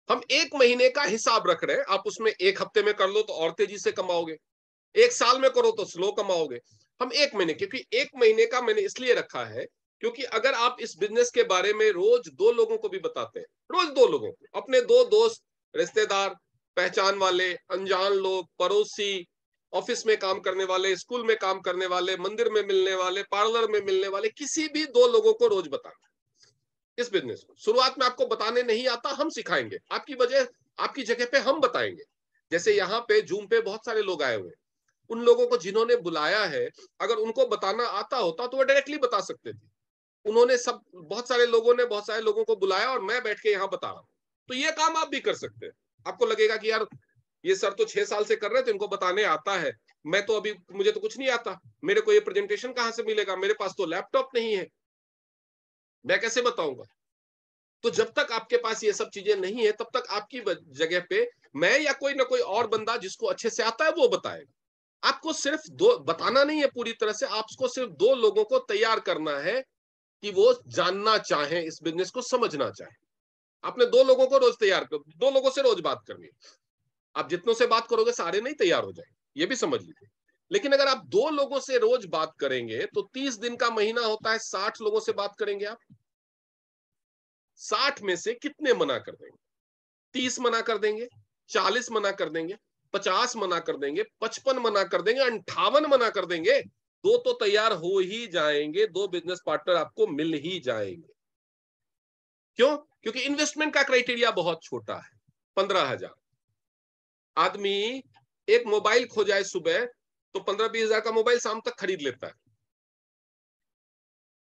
हम 1 महीने का हिसाब रख रहे हैं, आप उसमें 1 हफ्ते में कर लो तो और तेजी से कमाओगे, 1 साल में करो तो स्लो कमाओगे। हम 1 महीने, क्योंकि 1 महीने का मैंने इसलिए रखा है क्योंकि अगर आप इस बिजनेस के बारे में रोज 2 लोगों को भी बताते हैं, रोज 2 लोगों को, अपने 2 दोस्त, रिश्तेदार, पहचान वाले, अनजान लोग, पड़ोसी, ऑफिस में काम करने वाले, स्कूल में काम करने वाले, मंदिर में मिलने वाले, पार्लर में मिलने वाले, किसी भी दो लोगों को रोज बताना इस बिजनेस को। शुरुआत में आपको बताने नहीं आता, हम सिखाएंगे, आपकी जगह पे हम बताएंगे। जैसे यहाँ पे जूम पे बहुत सारे लोग आए हुए, उन लोगों को जिन्होंने बुलाया है, अगर उनको बताना आता होता तो वो डायरेक्टली बता सकते थे। उन्होंने बहुत सारे लोगों ने बहुत सारे लोगों को बुलाया और मैं बैठ के यहाँ बता रहा हूँ। तो ये काम आप भी कर सकते हैं। आपको लगेगा कि यार ये सर तो 6 साल से कर रहे थे, इनको बताने आता है, मैं तो अभी, मुझे तो कुछ नहीं आता, मेरे को ये प्रेजेंटेशन कहाँ से मिलेगा, मेरे पास तो लैपटॉप नहीं है, मैं कैसे बताऊंगा। तो जब तक आपके पास ये सब चीजें नहीं है, तब तक आपकी जगह पे मैं या कोई ना कोई और बंदा जिसको अच्छे से आता है वो बताएगा। आपको सिर्फ दो बताना नहीं है पूरी तरह से, आपको सिर्फ दो लोगों को तैयार करना है कि वो जानना चाहें, इस बिजनेस को समझना चाहें। आपने दो लोगों को रोज तैयार कर, दो लोगों से रोज बात करनी है। आप जितनों से बात करोगे सारे नहीं तैयार हो जाएंगे, ये भी समझ लीजिए। लेकिन अगर आप दो लोगों से रोज बात करेंगे तो 30 दिन का महीना होता है, 60 लोगों से बात करेंगे आप। 60 में से कितने मना कर देंगे? 30 मना कर देंगे, 40 मना कर देंगे, 50 मना कर देंगे, 55 मना कर देंगे, 58 मना कर देंगे। दो तो तैयार हो ही जाएंगे, दो बिजनेस पार्टनर आपको मिल ही जाएंगे। क्यों? क्योंकि इन्वेस्टमेंट का क्राइटेरिया बहुत छोटा है, 15,000। आदमी एक मोबाइल खो जाए सुबह तो 15-20 हजार का मोबाइल शाम तक खरीद लेता है।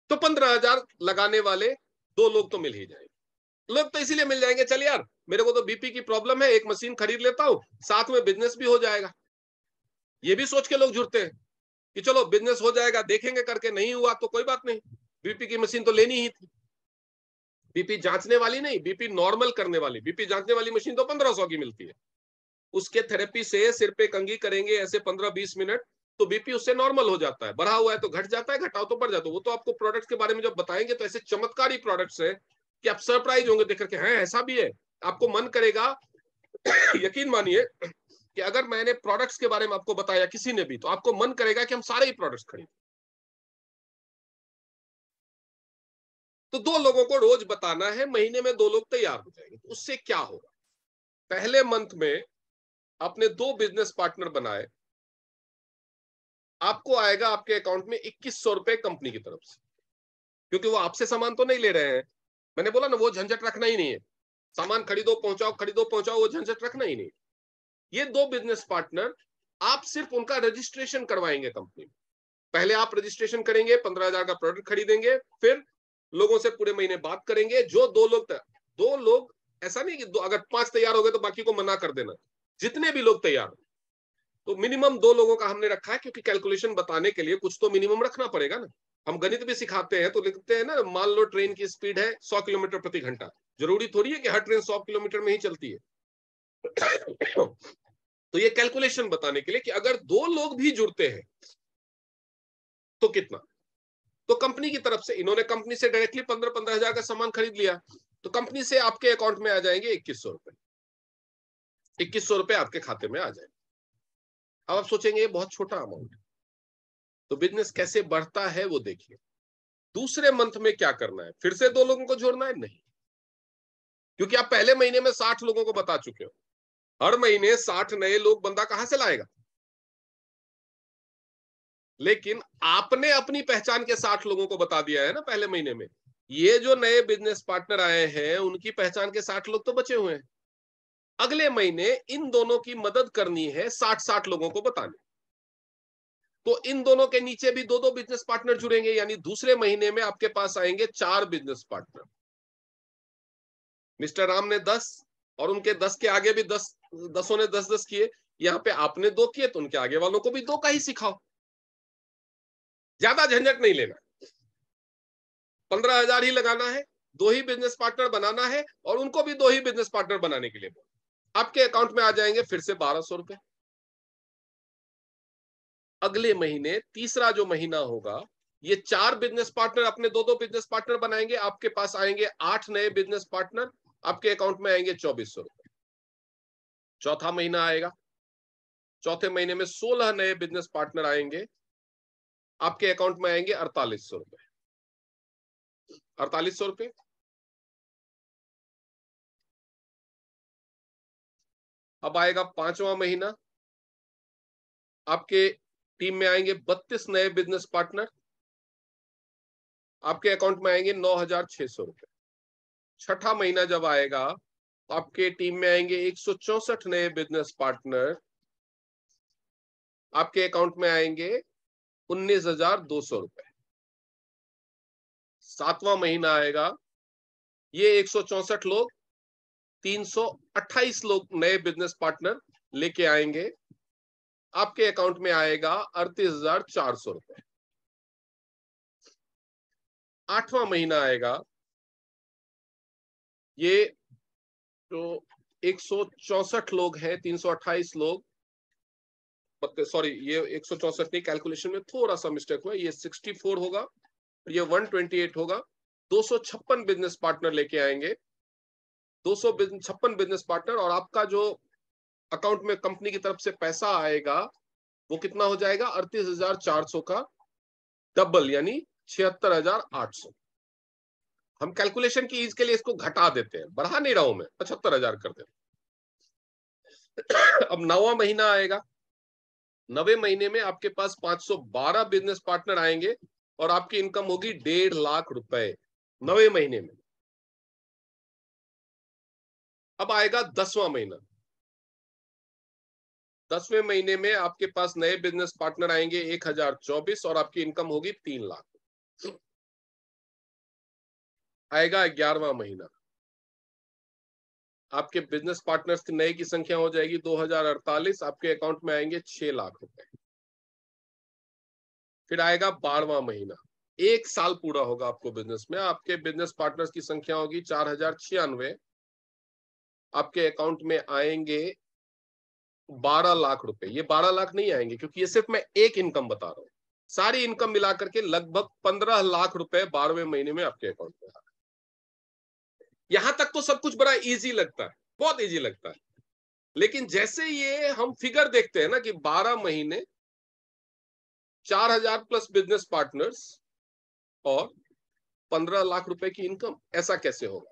तो 15,000 लगाने वाले दो लोग तो मिल ही जाएंगे। लोग तो इसीलिए मिल जाएंगे, चल यार मेरे को तो बीपी की प्रॉब्लम है, एक मशीन खरीद लेता हूं, साथ में बिजनेस भी हो जाएगा। ये भी सोच के लोग जुड़ते हैं कि चलो बिजनेस हो जाएगा, देखेंगे करके, नहीं हुआ तो कोई बात नहीं, बीपी की मशीन तो लेनी ही थी। बीपी जांचने वाली नहीं, बीपी नॉर्मल करने वाली, बीपी जांचने वाली मशीन तो 1500 की मिलती है। उसके थेरेपी से सिर पे कंघी करेंगे ऐसे 15-20 मिनट, तो बीपी उससे नॉर्मल हो जाता है। बढ़ा हुआ है तो घट जाता है, घटाओ तो बढ़ जाता है। वो तो आपको प्रोडक्ट्स के बारे में जब बताएंगे तो ऐसे चमत्कारी प्रोडक्ट्स है कि आप सरप्राइज होंगे देख करके, हैं ऐसा भी है। आपको मन करेगा यकीन मानिए कि अगर मैंने प्रोडक्ट्स के बारे में आपको बताया किसी ने भी, तो आपको मन करेगा कि हम सारे ही प्रोडक्ट्स खरीदें। तो दो लोगों को रोज बताना है, महीने में दो लोग तैयार हो जाएंगे। तो उससे क्या होगा? पहले मंथ में आपने दो बिजनेस पार्टनर बनाए, आपको आएगा आपके अकाउंट में 2100 रुपए कंपनी की तरफ से। क्योंकि वो आपसे सामान तो नहीं ले रहे हैं, मैंने बोला ना वो झंझट रखना ही नहीं है। सामान खरीदो पहुंचाओ, वो झंझट रखना ही नहीं। ये दो बिजनेस पार्टनर, आप सिर्फ उनका रजिस्ट्रेशन करवाएंगे कंपनी में। पहले आप रजिस्ट्रेशन करेंगे, 15,000 का प्रोडक्ट खरीदेंगे, फिर लोगों से पूरे महीने बात करेंगे। जो दो लोग, ऐसा नहीं कि अगर 5 तैयार हो गए तो बाकी को मना कर देना, जितने भी लोग तैयार हो। तो मिनिमम दो लोगों का हमने रखा है, क्योंकि कैलकुलेशन बताने के लिए कुछ तो मिनिमम रखना पड़ेगा ना। हम गणित भी सिखाते हैं तो लिखते हैं ना, मान लो ट्रेन की स्पीड है 100 किलोमीटर प्रति घंटा, जरूरी थोड़ी है कि हर ट्रेन 100 किलोमीटर में ही चलती है। तो ये कैलकुलेशन बताने के लिए कि अगर दो लोग भी जुड़ते हैं तो कितना। तो कंपनी की तरफ से, इन्होंने कंपनी से डायरेक्टली 15-15 हजार का सामान खरीद लिया, तो कंपनी से आपके अकाउंट में आ जाएंगे 2100 रुपए। 2100 रुपए आपके खाते में आ जाएंगे। अब आप सोचेंगे ये बहुत छोटा अमाउंट है, तो बिजनेस कैसे बढ़ता है वो देखिए। दूसरे मंथ में क्या करना है? फिर से दो लोगों को जोड़ना है? नहीं, क्योंकि आप पहले महीने में 60 लोगों को बता चुके हो। हर महीने 60 नए लोग बंदा कहां से लाएगा? लेकिन आपने अपनी पहचान के 60 लोगों को बता दिया है ना पहले महीने में। ये जो नए बिजनेस पार्टनर आए हैं उनकी पहचान के 60 लोग तो बचे हुए हैं। अगले महीने इन दोनों की मदद करनी है 60-60 लोगों को बताने। तो इन दोनों के नीचे भी दो दो बिजनेस पार्टनर जुड़ेंगे, यानी दूसरे महीने में आपके पास आएंगे 4 बिजनेस पार्टनर। मिस्टर राम ने 10 और उनके 10 के आगे भी 10, दसों ने 10-10 किए। यहाँ पे आपने 2 किए तो उनके आगे वालों को भी 2 का ही सिखाओ। ज्यादा झंझट नहीं लेना, 15,000 ही लगाना है, 2 ही बिजनेस पार्टनर बनाना है, और उनको भी 2 ही बिजनेस पार्टनर बनाने के लिए आपके अकाउंट में आ जाएंगे फिर से 1200 रुपए। अगले महीने तीसरा जो महीना होगा, ये 4 बिजनेस पार्टनर अपने 2-2 बिजनेस पार्टनर बनाएंगे, आपके पास आएंगे 8 नए बिजनेस पार्टनर, आपके अकाउंट में आएंगे 2400 रुपए। चौथा महीना आएगा, चौथे महीने में 16 नए बिजनेस पार्टनर आएंगे, आपके अकाउंट में आएंगे 4800 रुपए। 4800 रुपए। अब आएगा 5वां महीना, आपके टीम में आएंगे 32 नए बिजनेस पार्टनर, आपके अकाउंट में आएंगे 9,600 रुपए। छठा महीना जब आएगा तो आपके टीम में आएंगे 164 नए बिजनेस पार्टनर, आपके अकाउंट में आएंगे 19,200 रुपए। 7वां महीना आएगा, ये 164 लोग 328 लोग नए बिजनेस पार्टनर लेके आएंगे, आपके अकाउंट में आएगा 38,400 रुपए। 8वां महीना आएगा, ये जो 164 लोग हैं, 328 लोग, सॉरी ये 164 नहीं, कैलकुलेशन में थोड़ा सा मिस्टेक हुआ, ये 64 होगा और ये 128 होगा। 256 बिजनेस पार्टनर लेके आएंगे, 256 बिजनेस पार्टनर, और आपका जो अकाउंट में कंपनी की तरफ से पैसा आएगा वो कितना हो जाएगा, 38,400 का डबल यानी 76,800। हम कैलकुलेशन की ईज के लिए इसको घटा देते हैं, बढ़ा नहीं रहा हूं मैं, 75,000 कर देते हैं। अब 9वां महीना आएगा, 9वें महीने में आपके पास 512 बिजनेस पार्टनर आएंगे और आपकी इनकम होगी 1.5 लाख रुपए 9वें महीने में। अब आएगा 10वां महीना, 10वें महीने में आपके पास नए बिजनेस पार्टनर आएंगे 1,024 और आपकी इनकम होगी 3 लाख। आएगा 11वां महीना, आपके बिजनेस पार्टनर्स की नए की संख्या हो जाएगी 2,048, आपके अकाउंट में आएंगे 6 लाख रुपए। फिर आएगा 12वां महीना, 1 साल पूरा होगा आपको बिजनेस में, आपके बिजनेस पार्टनर्स की संख्या होगी 4,096, आपके अकाउंट में आएंगे 12 लाख रुपए। ये 12 लाख नहीं आएंगे क्योंकि ये सिर्फ मैं एक इनकम बता रहा हूं, सारी इनकम मिलाकर के लगभग 15 लाख रुपए 12वें महीने में आपके अकाउंट में आ रहा है। यहां तक तो सब कुछ बड़ा इजी लगता है, बहुत इजी लगता है, लेकिन जैसे ये हम फिगर देखते हैं ना कि 12 महीने, 4,000 प्लस बिजनेस पार्टनर्स और 15 लाख रुपए की इनकम, ऐसा कैसे होगा?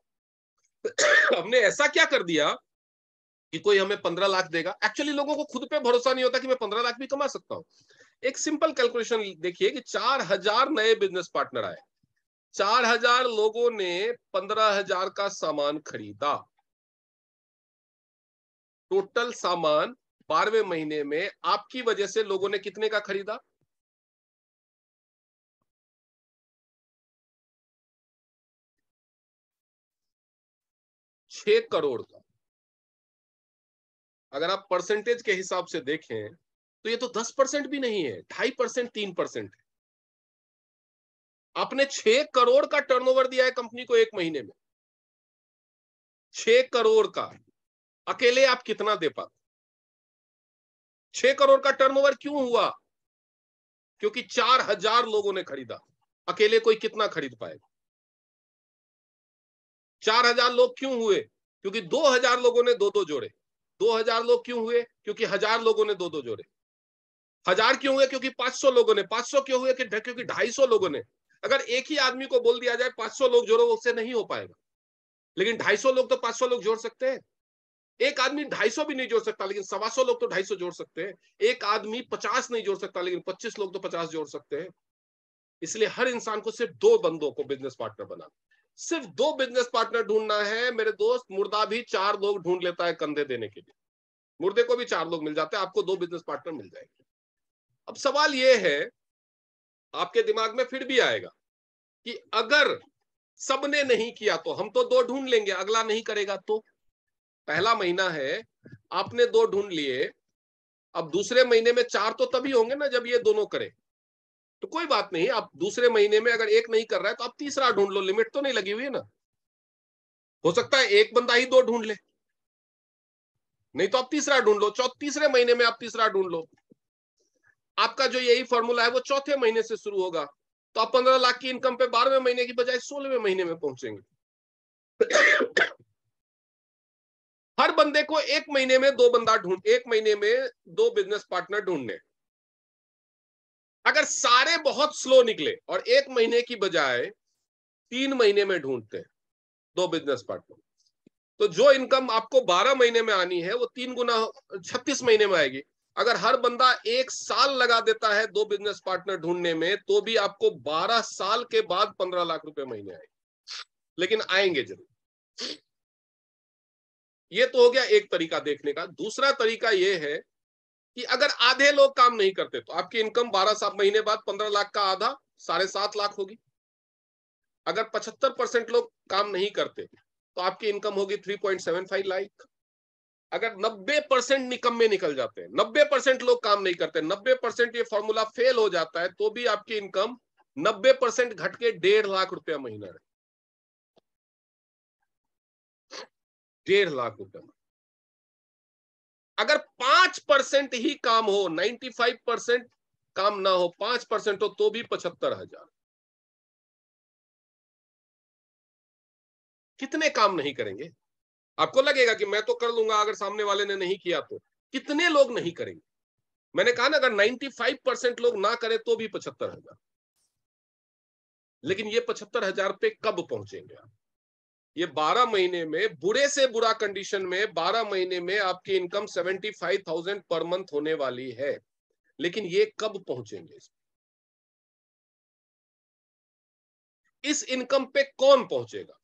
हमने ऐसा क्या कर दिया कि कोई हमें 15 लाख देगा? एक्चुअली लोगों को खुद पे भरोसा नहीं होता कि मैं 15 लाख भी कमा सकता हूं। एक सिंपल कैलकुलेशन देखिए कि 4,000 नए बिजनेस पार्टनर आए, 4,000 लोगों ने 15,000 का सामान खरीदा, टोटल सामान 12वें महीने में आपकी वजह से लोगों ने कितने का खरीदा? 6 करोड़ का। अगर आप परसेंटेज के हिसाब से देखें तो ये तो 10% भी नहीं है, 2.5%, 3% है। आपने 6 करोड़ का टर्नओवर दिया है कंपनी को एक महीने में, 6 करोड़ का। अकेले आप कितना दे पाते? 6 करोड़ का टर्नओवर क्यों हुआ? क्योंकि 4,000 लोगों ने खरीदा, अकेले कोई कितना खरीद पाएगा? 4,000 लोग क्यों हुए? क्योंकि 2,000 लोगों ने दो दो जोड़े। 2,000 लोग क्यों हुए? क्योंकि 1,000 लोगों ने दो दो जोड़े। 1,000 क्यों हुए? क्योंकि 500 लोगों ने। 500 क्यों हुए? क्योंकि 250 लोगों ने। अगर एक ही आदमी को बोल दिया जाए 500 लोग जोड़ो, उससे नहीं हो पाएगा, लेकिन 250 लोग तो 500 लोग जोड़ सकते हैं। एक आदमी 250 भी नहीं जोड़ सकता, लेकिन 125 लोग तो 250 जोड़ सकते हैं। एक आदमी 50 नहीं जोड़ सकता, लेकिन 25 लोग तो 50 जोड़ सकते हैं। इसलिए हर इंसान को सिर्फ 2 बंदों को बिजनेस पार्टनर बनाना, सिर्फ 2 बिजनेस पार्टनर ढूंढना है। मेरे दोस्त, मुर्दा भी 4 लोग ढूंढ लेता है कंधे देने के लिए, मुर्दे को भी 4 लोग मिल जाते हैं, आपको 2 बिजनेस पार्टनर मिल जाएंगे। अब सवाल यह है, आपके दिमाग में फिर भी आएगा कि अगर सबने नहीं किया तो हम तो 2 ढूंढ लेंगे, अगला नहीं करेगा तो? पहला महीना है, आपने 2 ढूंढ लिए, अब दूसरे महीने में 4 तो तभी होंगे ना जब ये दोनों करें। तो कोई बात नहीं, आप दूसरे महीने में अगर एक नहीं कर रहा है तो आप तीसरा ढूंढ लो, लिमिट तो नहीं लगी हुई है ना। हो सकता है एक बंदा ही 2 ढूंढ ले, नहीं तो आप तीसरा ढूंढ लो, तीसरे महीने में आप तीसरा ढूंढ लो। आपका जो यही फॉर्मूला है वो चौथे महीने से शुरू होगा, तो आप 15 लाख की इनकम पे 12वें महीने की बजाय 16वें महीने में पहुंचेंगे। हर बंदे को एक महीने में 2 बंदा एक महीने में 2 बिजनेस पार्टनर ढूंढने। अगर सारे बहुत स्लो निकले और एक महीने की बजाय 3 महीने में ढूंढते हैं 2 बिजनेस पार्टनर, तो जो इनकम आपको 12 महीने में आनी है वो 3 गुना 36 महीने में आएगी। अगर हर बंदा 1 साल लगा देता है 2 बिजनेस पार्टनर ढूंढने में, तो भी आपको 12 साल के बाद 15 लाख रुपए महीने आएंगे, लेकिन आएंगे जरूर। ये तो हो गया एक तरीका देखने का। दूसरा तरीका ये है कि अगर आधे लोग काम नहीं करते तो आपकी इनकम 12 महीने बाद 15 लाख का आधा 7.5 लाख होगी। अगर 75% लोग काम नहीं करते तो आपकी इनकम होगी 3.75 लाख। अगर 90% निकम्मे निकल जाते हैं, 90% लोग काम नहीं करते, 90% ये फॉर्मूला फेल हो जाता है, तो भी आपकी इनकम 90% घट के 1.5 लाख रुपया महीना है। 1.5 लाख रुपया। अगर 5% ही काम हो, 95% काम ना हो, 5% हो, तो भी 75,000। कितने काम नहीं करेंगे? आपको लगेगा कि मैं तो कर लूंगा, अगर सामने वाले ने नहीं किया तो। कितने लोग नहीं करेंगे? मैंने कहा ना, अगर 95% लोग ना करें तो भी 75,000। लेकिन ये 75,000 पे कब पहुंचेंगे आप? ये 12 महीने में, बुरे से बुरा कंडीशन में 12 महीने में आपकी इनकम 75,000 पर मंथ होने वाली है। लेकिन ये कब पहुंचेंगे? इस इनकम पे कौन पहुंचेगा?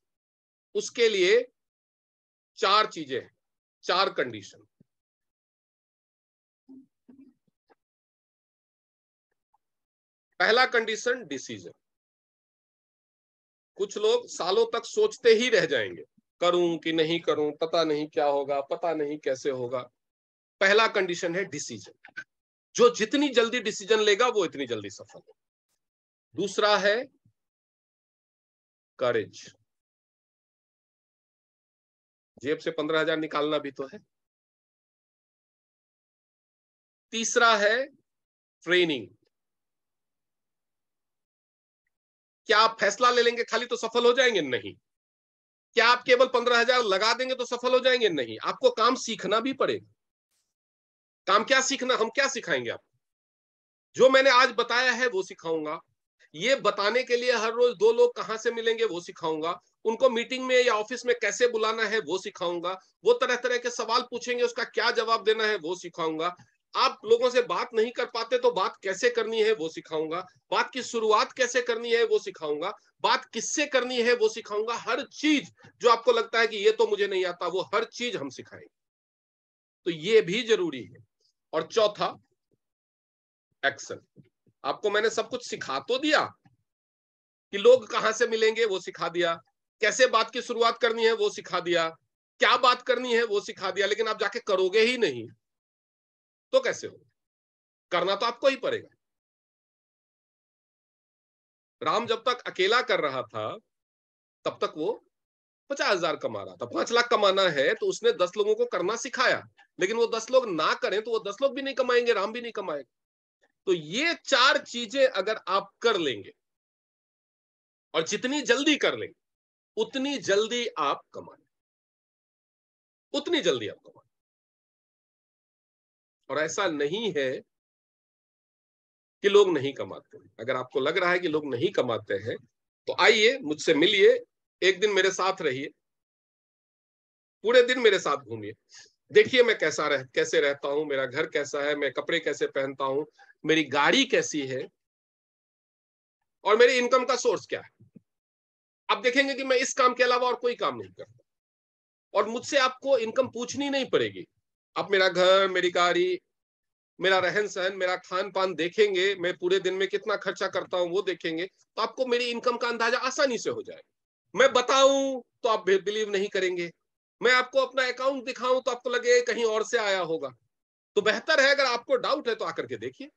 उसके लिए 4 चीजें हैं, 4 कंडीशन। पहला कंडीशन डिसीजन। कुछ लोग सालों तक सोचते ही रह जाएंगे, करूं कि नहीं करूं, पता नहीं क्या होगा, पता नहीं कैसे होगा। पहला कंडीशन है डिसीजन। जो जितनी जल्दी डिसीजन लेगा वो इतनी जल्दी सफल हो। दूसरा है करेज। जेब से 15,000 निकालना भी तो है। तीसरा है ट्रेनिंग। क्या आप फैसला ले लेंगे खाली तो सफल हो जाएंगे? नहीं। क्या आप केवल 15,000 लगा देंगे तो सफल हो जाएंगे? नहीं। आपको काम सीखना भी पड़ेगा। काम क्या सीखना? हम क्या सिखाएंगे आपको? जो मैंने आज बताया है वो सिखाऊंगा। ये बताने के लिए हर रोज 2 लोग कहां से मिलेंगे वो सिखाऊंगा। उनको मीटिंग में या ऑफिस में कैसे बुलाना है वो सिखाऊंगा। वो तरह तरह के सवाल पूछेंगे, उसका क्या जवाब देना है वो सिखाऊंगा। आप लोगों से बात नहीं कर पाते तो बात कैसे करनी है वो सिखाऊंगा। बात की शुरुआत कैसे करनी है वो सिखाऊंगा। बात किससे करनी है वो सिखाऊंगा। हर चीज जो आपको लगता है कि ये तो मुझे नहीं आता, वो हर चीज हम सिखाएंगे। तो ये भी जरूरी है। और चौथा, एक्शन। आपको मैंने सब कुछ सिखा तो दिया कि लोग कहां से मिलेंगे वो सिखा दिया, कैसे बात की शुरुआत करनी है वो सिखा दिया, क्या बात करनी है वो सिखा दिया, लेकिन आप जाके करोगे ही नहीं तो कैसे हो? करना तो आपको ही पड़ेगा। राम जब तक अकेला कर रहा था तब तक वो 50,000 कमा रहा था। 5 लाख कमाना है तो उसने 10 लोगों को करना सिखाया। लेकिन वो 10 लोग ना करें तो वो 10 लोग भी नहीं कमाएंगे, राम भी नहीं कमाएगा। तो ये 4 चीजें अगर आप कर लेंगे, और जितनी जल्दी कर लेंगे उतनी जल्दी आप कमाएं, उतनी जल्दी आप कमाएं। और ऐसा नहीं है कि लोग नहीं कमाते हैं। अगर आपको लग रहा है कि लोग नहीं कमाते हैं तो आइए मुझसे मिलिए, एक दिन मेरे साथ रहिए, पूरे दिन मेरे साथ घूमिए, देखिए मैं कैसे रहता हूं, मेरा घर कैसा है, मैं कपड़े कैसे पहनता हूं, मेरी गाड़ी कैसी है, और मेरी इनकम का सोर्स क्या है। आप देखेंगे कि मैं इस काम के अलावा और कोई काम नहीं करता, और मुझसे आपको इनकम पूछनी नहीं पड़ेगी। आप मेरा घर, मेरी गाड़ी, मेरा रहन सहन, मेरा खान पान देखेंगे, मैं पूरे दिन में कितना खर्चा करता हूं वो देखेंगे, तो आपको मेरी इनकम का अंदाजा आसानी से हो जाएगा। मैं बताऊं तो आप बिलीव नहीं करेंगे। मैं आपको अपना अकाउंट दिखाऊं तो आपको लगे कहीं और से आया होगा। तो बेहतर है, अगर आपको डाउट है तो आकर के देखिए।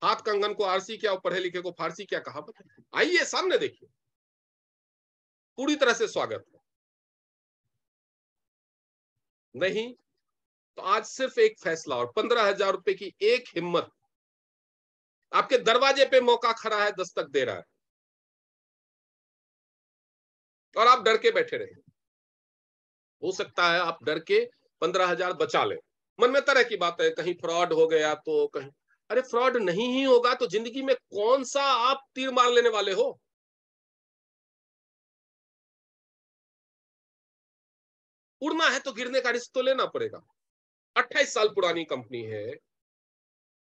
हाथ कंगन को आरसी क्या, पढ़े लिखे को फारसी क्या, कहावत है। आइए सामने देखिए, पूरी तरह से स्वागत है। नहीं तो आज सिर्फ एक फैसला और 15,000 रुपए की एक हिम्मत आपके दरवाजे पे मौका खड़ा है, दस्तक दे रहा है, और आप डर के बैठे रहे। हो सकता है आप डर के 15,000 बचा ले। मन में तरह की बात है, कहीं फ्रॉड हो गया तो कहीं। अरे फ्रॉड नहीं ही होगा तो जिंदगी में कौन सा आप तीर मार लेने वाले हो? उड़ना है तो गिरने का रिस्क तो लेना पड़ेगा। 28 साल पुरानी कंपनी है,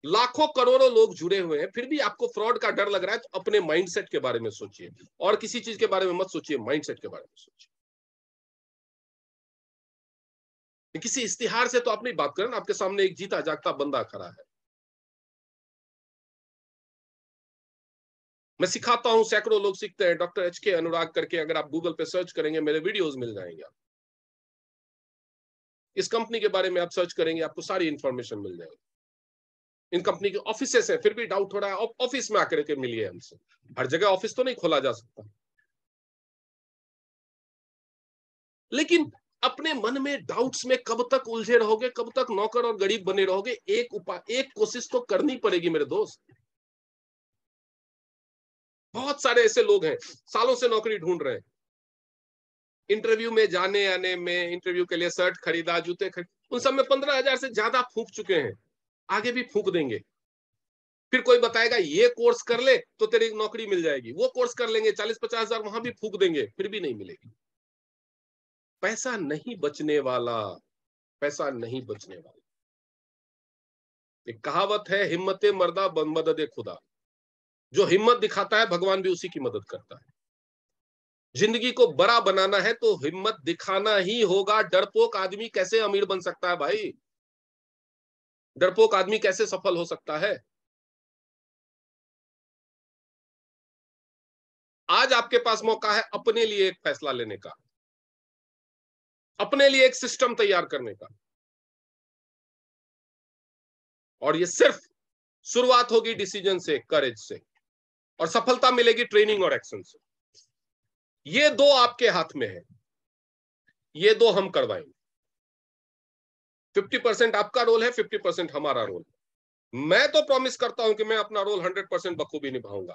लाखों करोड़ों लोग जुड़े हुए हैं, फिर भी आपको फ्रॉड का डर लग रहा है, तो अपने माइंडसेट के बारे में सोचिए, और किसी चीज के बारे में मत सोचिए, माइंडसेट के बारे में सोचिए। किसी इश्तिहार से तो आप नहीं बात करें ना, आपके सामने एक जीता जागता बंदा खड़ा है। मैं सिखाता हूं, सैकड़ों लोग सीखते हैं। डॉक्टर HK अनुराग करके अगर आप गूगल पे सर्च करेंगे, मेरे वीडियोस मिल जाएंगे। आप इस कंपनी के बारे में आप सर्च करेंगे, आपको सारी इंफॉर्मेशन मिल जाएगी। इन कंपनी के ऑफिसेस है, फिर भी डाउट हो रहा है, ऑफिस में आकर के मिलिए हमसे। हर जगह ऑफिस तो नहीं खोला जा सकता, लेकिन अपने मन में डाउट्स में कब तक उलझे रहोगे, कब तक नौकर और गरीब बने रहोगे? एक उपाय, एक कोशिश तो करनी पड़ेगी मेरे दोस्त। बहुत सारे ऐसे लोग हैं, सालों से नौकरी ढूंढ रहे हैं, इंटरव्यू में जाने आने में, इंटरव्यू के लिए शर्ट खरीदा, जूते खरीद, उन सब में 15,000 से ज्यादा फूंक चुके हैं, आगे भी फूंक देंगे। फिर कोई बताएगा ये कोर्स कर ले तो तेरी नौकरी मिल जाएगी, वो कोर्स कर लेंगे, 40-50 हजार वहां भी फूंक देंगे, फिर भी नहीं मिलेगी। पैसा नहीं बचने वाला, पैसा नहीं बचने वाला। एक कहावत है, हिम्मते मर्दा मदद खुदा। जो हिम्मत दिखाता है, भगवान भी उसी की मदद करता है। जिंदगी को बड़ा बनाना है तो हिम्मत दिखाना ही होगा। डरपोक आदमी कैसे अमीर बन सकता है भाई? डरपोक आदमी कैसे सफल हो सकता है? आज आपके पास मौका है अपने लिए एक फैसला लेने का, अपने लिए एक सिस्टम तैयार करने का, और ये सिर्फ शुरुआत होगी डिसीजन से, करेज से, और सफलता मिलेगी ट्रेनिंग और एक्शन से। ये दो आपके हाथ में है, ये दो हम करवाएंगे। 50% आपका रोल है, 50% हमारा रोल है। मैं तो प्रॉमिस करता हूं कि मैं अपना रोल 100% बखूबी निभाऊंगा।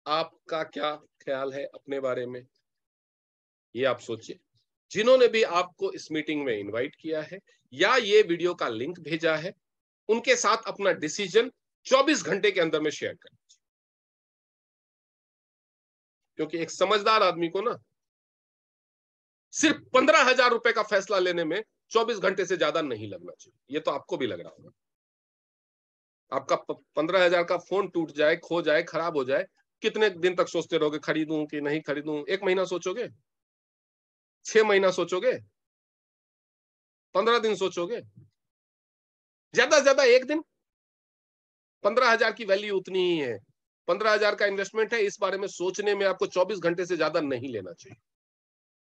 आपका क्या ख्याल है अपने बारे में, ये आप सोचिए। जिन्होंने भी आपको इस मीटिंग में इनवाइट किया है या ये वीडियो का लिंक भेजा है, उनके साथ अपना डिसीजन 24 घंटे के अंदर में शेयर करें, क्योंकि एक समझदार आदमी को ना सिर्फ 15,000 रुपए का फैसला लेने में 24 घंटे से ज्यादा नहीं लगना चाहिए। ये तो आपको भी लग रहा होगा। आपका 15,000 का फोन टूट जाए, खो जाए, खराब हो जाए, कितने दिन तक सोचते रहोगे, खरीदूं कि नहीं खरीदूं? 1 महीना सोचोगे? 6 महीना सोचोगे? 15 दिन सोचोगे? ज्यादा से ज्यादा एक दिन। 15,000 की वैल्यू उतनी ही है। 15,000 का इन्वेस्टमेंट है, इस बारे में सोचने में आपको 24 घंटे से ज्यादा नहीं लेना चाहिए,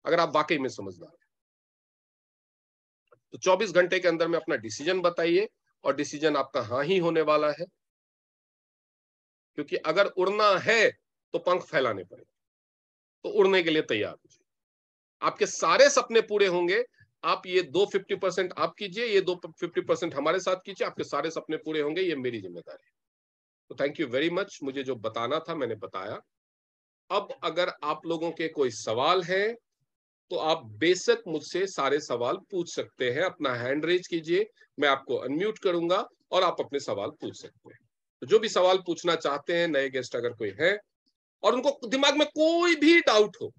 अगर आप वाकई में समझदार हैं। तो 24 घंटे के अंदर में अपना डिसीजन बताइए, और डिसीजन आपका हाँ ही होने वाला है। क्योंकि अगर उड़ना है तो पंख फैलाने पड़ेंगे, तो उड़ने के लिए तैयार हो। आपके सारे सपने पूरे होंगे। आप ये दो 50% आप कीजिए, ये दो 50% हमारे साथ कीजिए, आपके सारे सपने पूरे होंगे, ये मेरी जिम्मेदारी है। तो थैंक यू वेरी मच, मुझे जो बताना था मैंने बताया। अब अगर आप लोगों के कोई सवाल है तो आप बेशक मुझसे सारे सवाल पूछ सकते हैं। अपना हैंड रेज कीजिए, मैं आपको अनम्यूट करूंगा और आप अपने सवाल पूछ सकते हैं। तो जो भी सवाल पूछना चाहते हैं, नए गेस्ट अगर कोई है और उनको दिमाग में कोई भी डाउट हो,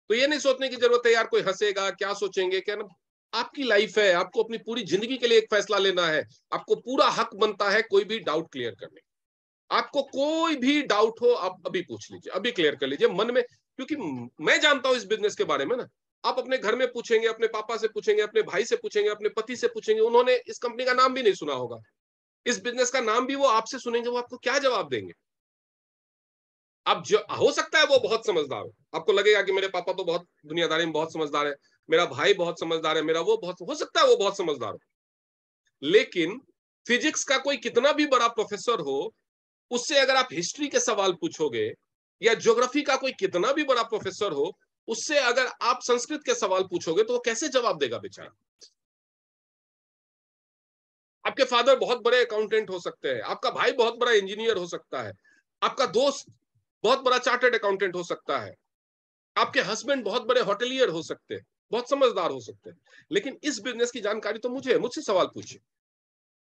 तो ये नहीं सोचने की जरूरत है यार कोई हंसेगा, क्या सोचेंगे, क्या ना। आपकी लाइफ है, आपको अपनी पूरी जिंदगी के लिए एक फैसला लेना है। आपको पूरा हक बनता है कोई भी डाउट क्लियर करने। आपको कोई भी डाउट हो, आप अभी पूछ लीजिए, अभी क्लियर कर लीजिए मन में। क्योंकि मैं जानता हूं इस बिजनेस के बारे में ना। आप अपने घर में पूछेंगे, अपने पापा से पूछेंगे, अपने भाई से पूछेंगे, अपने पति से पूछेंगे, उन्होंने इस कंपनी का नाम भी नहीं सुना होगा, इस बिजनेस का नाम भी वो आपसे सुनेंगे, वो आपको क्या जवाब देंगे? अब जो हो सकता है वो बहुत समझदार हो, आपको लगेगा कि मेरे पापा तो बहुत दुनियादारी में बहुत समझदार है, मेरा भाई बहुत समझदार है, मेरा वो बहुत, हो सकता है वो बहुत समझदार हो। लेकिन फिजिक्स का कोई कितना भी बड़ा प्रोफेसर हो, उससे अगर आप हिस्ट्री के सवाल पूछोगे, या ज्योग्राफी का कोई कितना भी बड़ा प्रोफेसर हो, उससे अगर आप संस्कृत के सवाल पूछोगे तो वो कैसे जवाब देगा बेचारा? आपके फादर बहुत बड़े अकाउंटेंट हो सकते हैं, आपका भाई बहुत बड़ा इंजीनियर हो सकता है, आपका दोस्त बहुत बड़ा चार्टर्ड अकाउंटेंट हो सकता है, आपके हस्बैंड बहुत बड़े होटलियर हो सकते हैं, बहुत समझदार हो सकते हैं। लेकिन इस बिजनेस की जानकारी तो मुझे है। मुझसे सवाल पूछिए,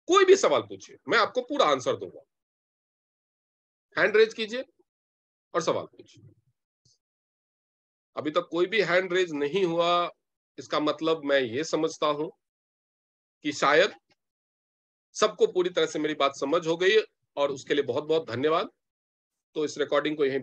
कोई भी सवाल पूछिए, मैं आपको पूरा आंसर दूंगा। हैंड रेज कीजिए और सवाल पूछिए। अभी तक कोई भी हैंड रेज नहीं हुआ, इसका मतलब मैं ये समझता हूं कि शायद सबको पूरी तरह से मेरी बात समझ हो गई, और उसके लिए बहुत बहुत धन्यवाद। तो इस रिकॉर्डिंग को यहीं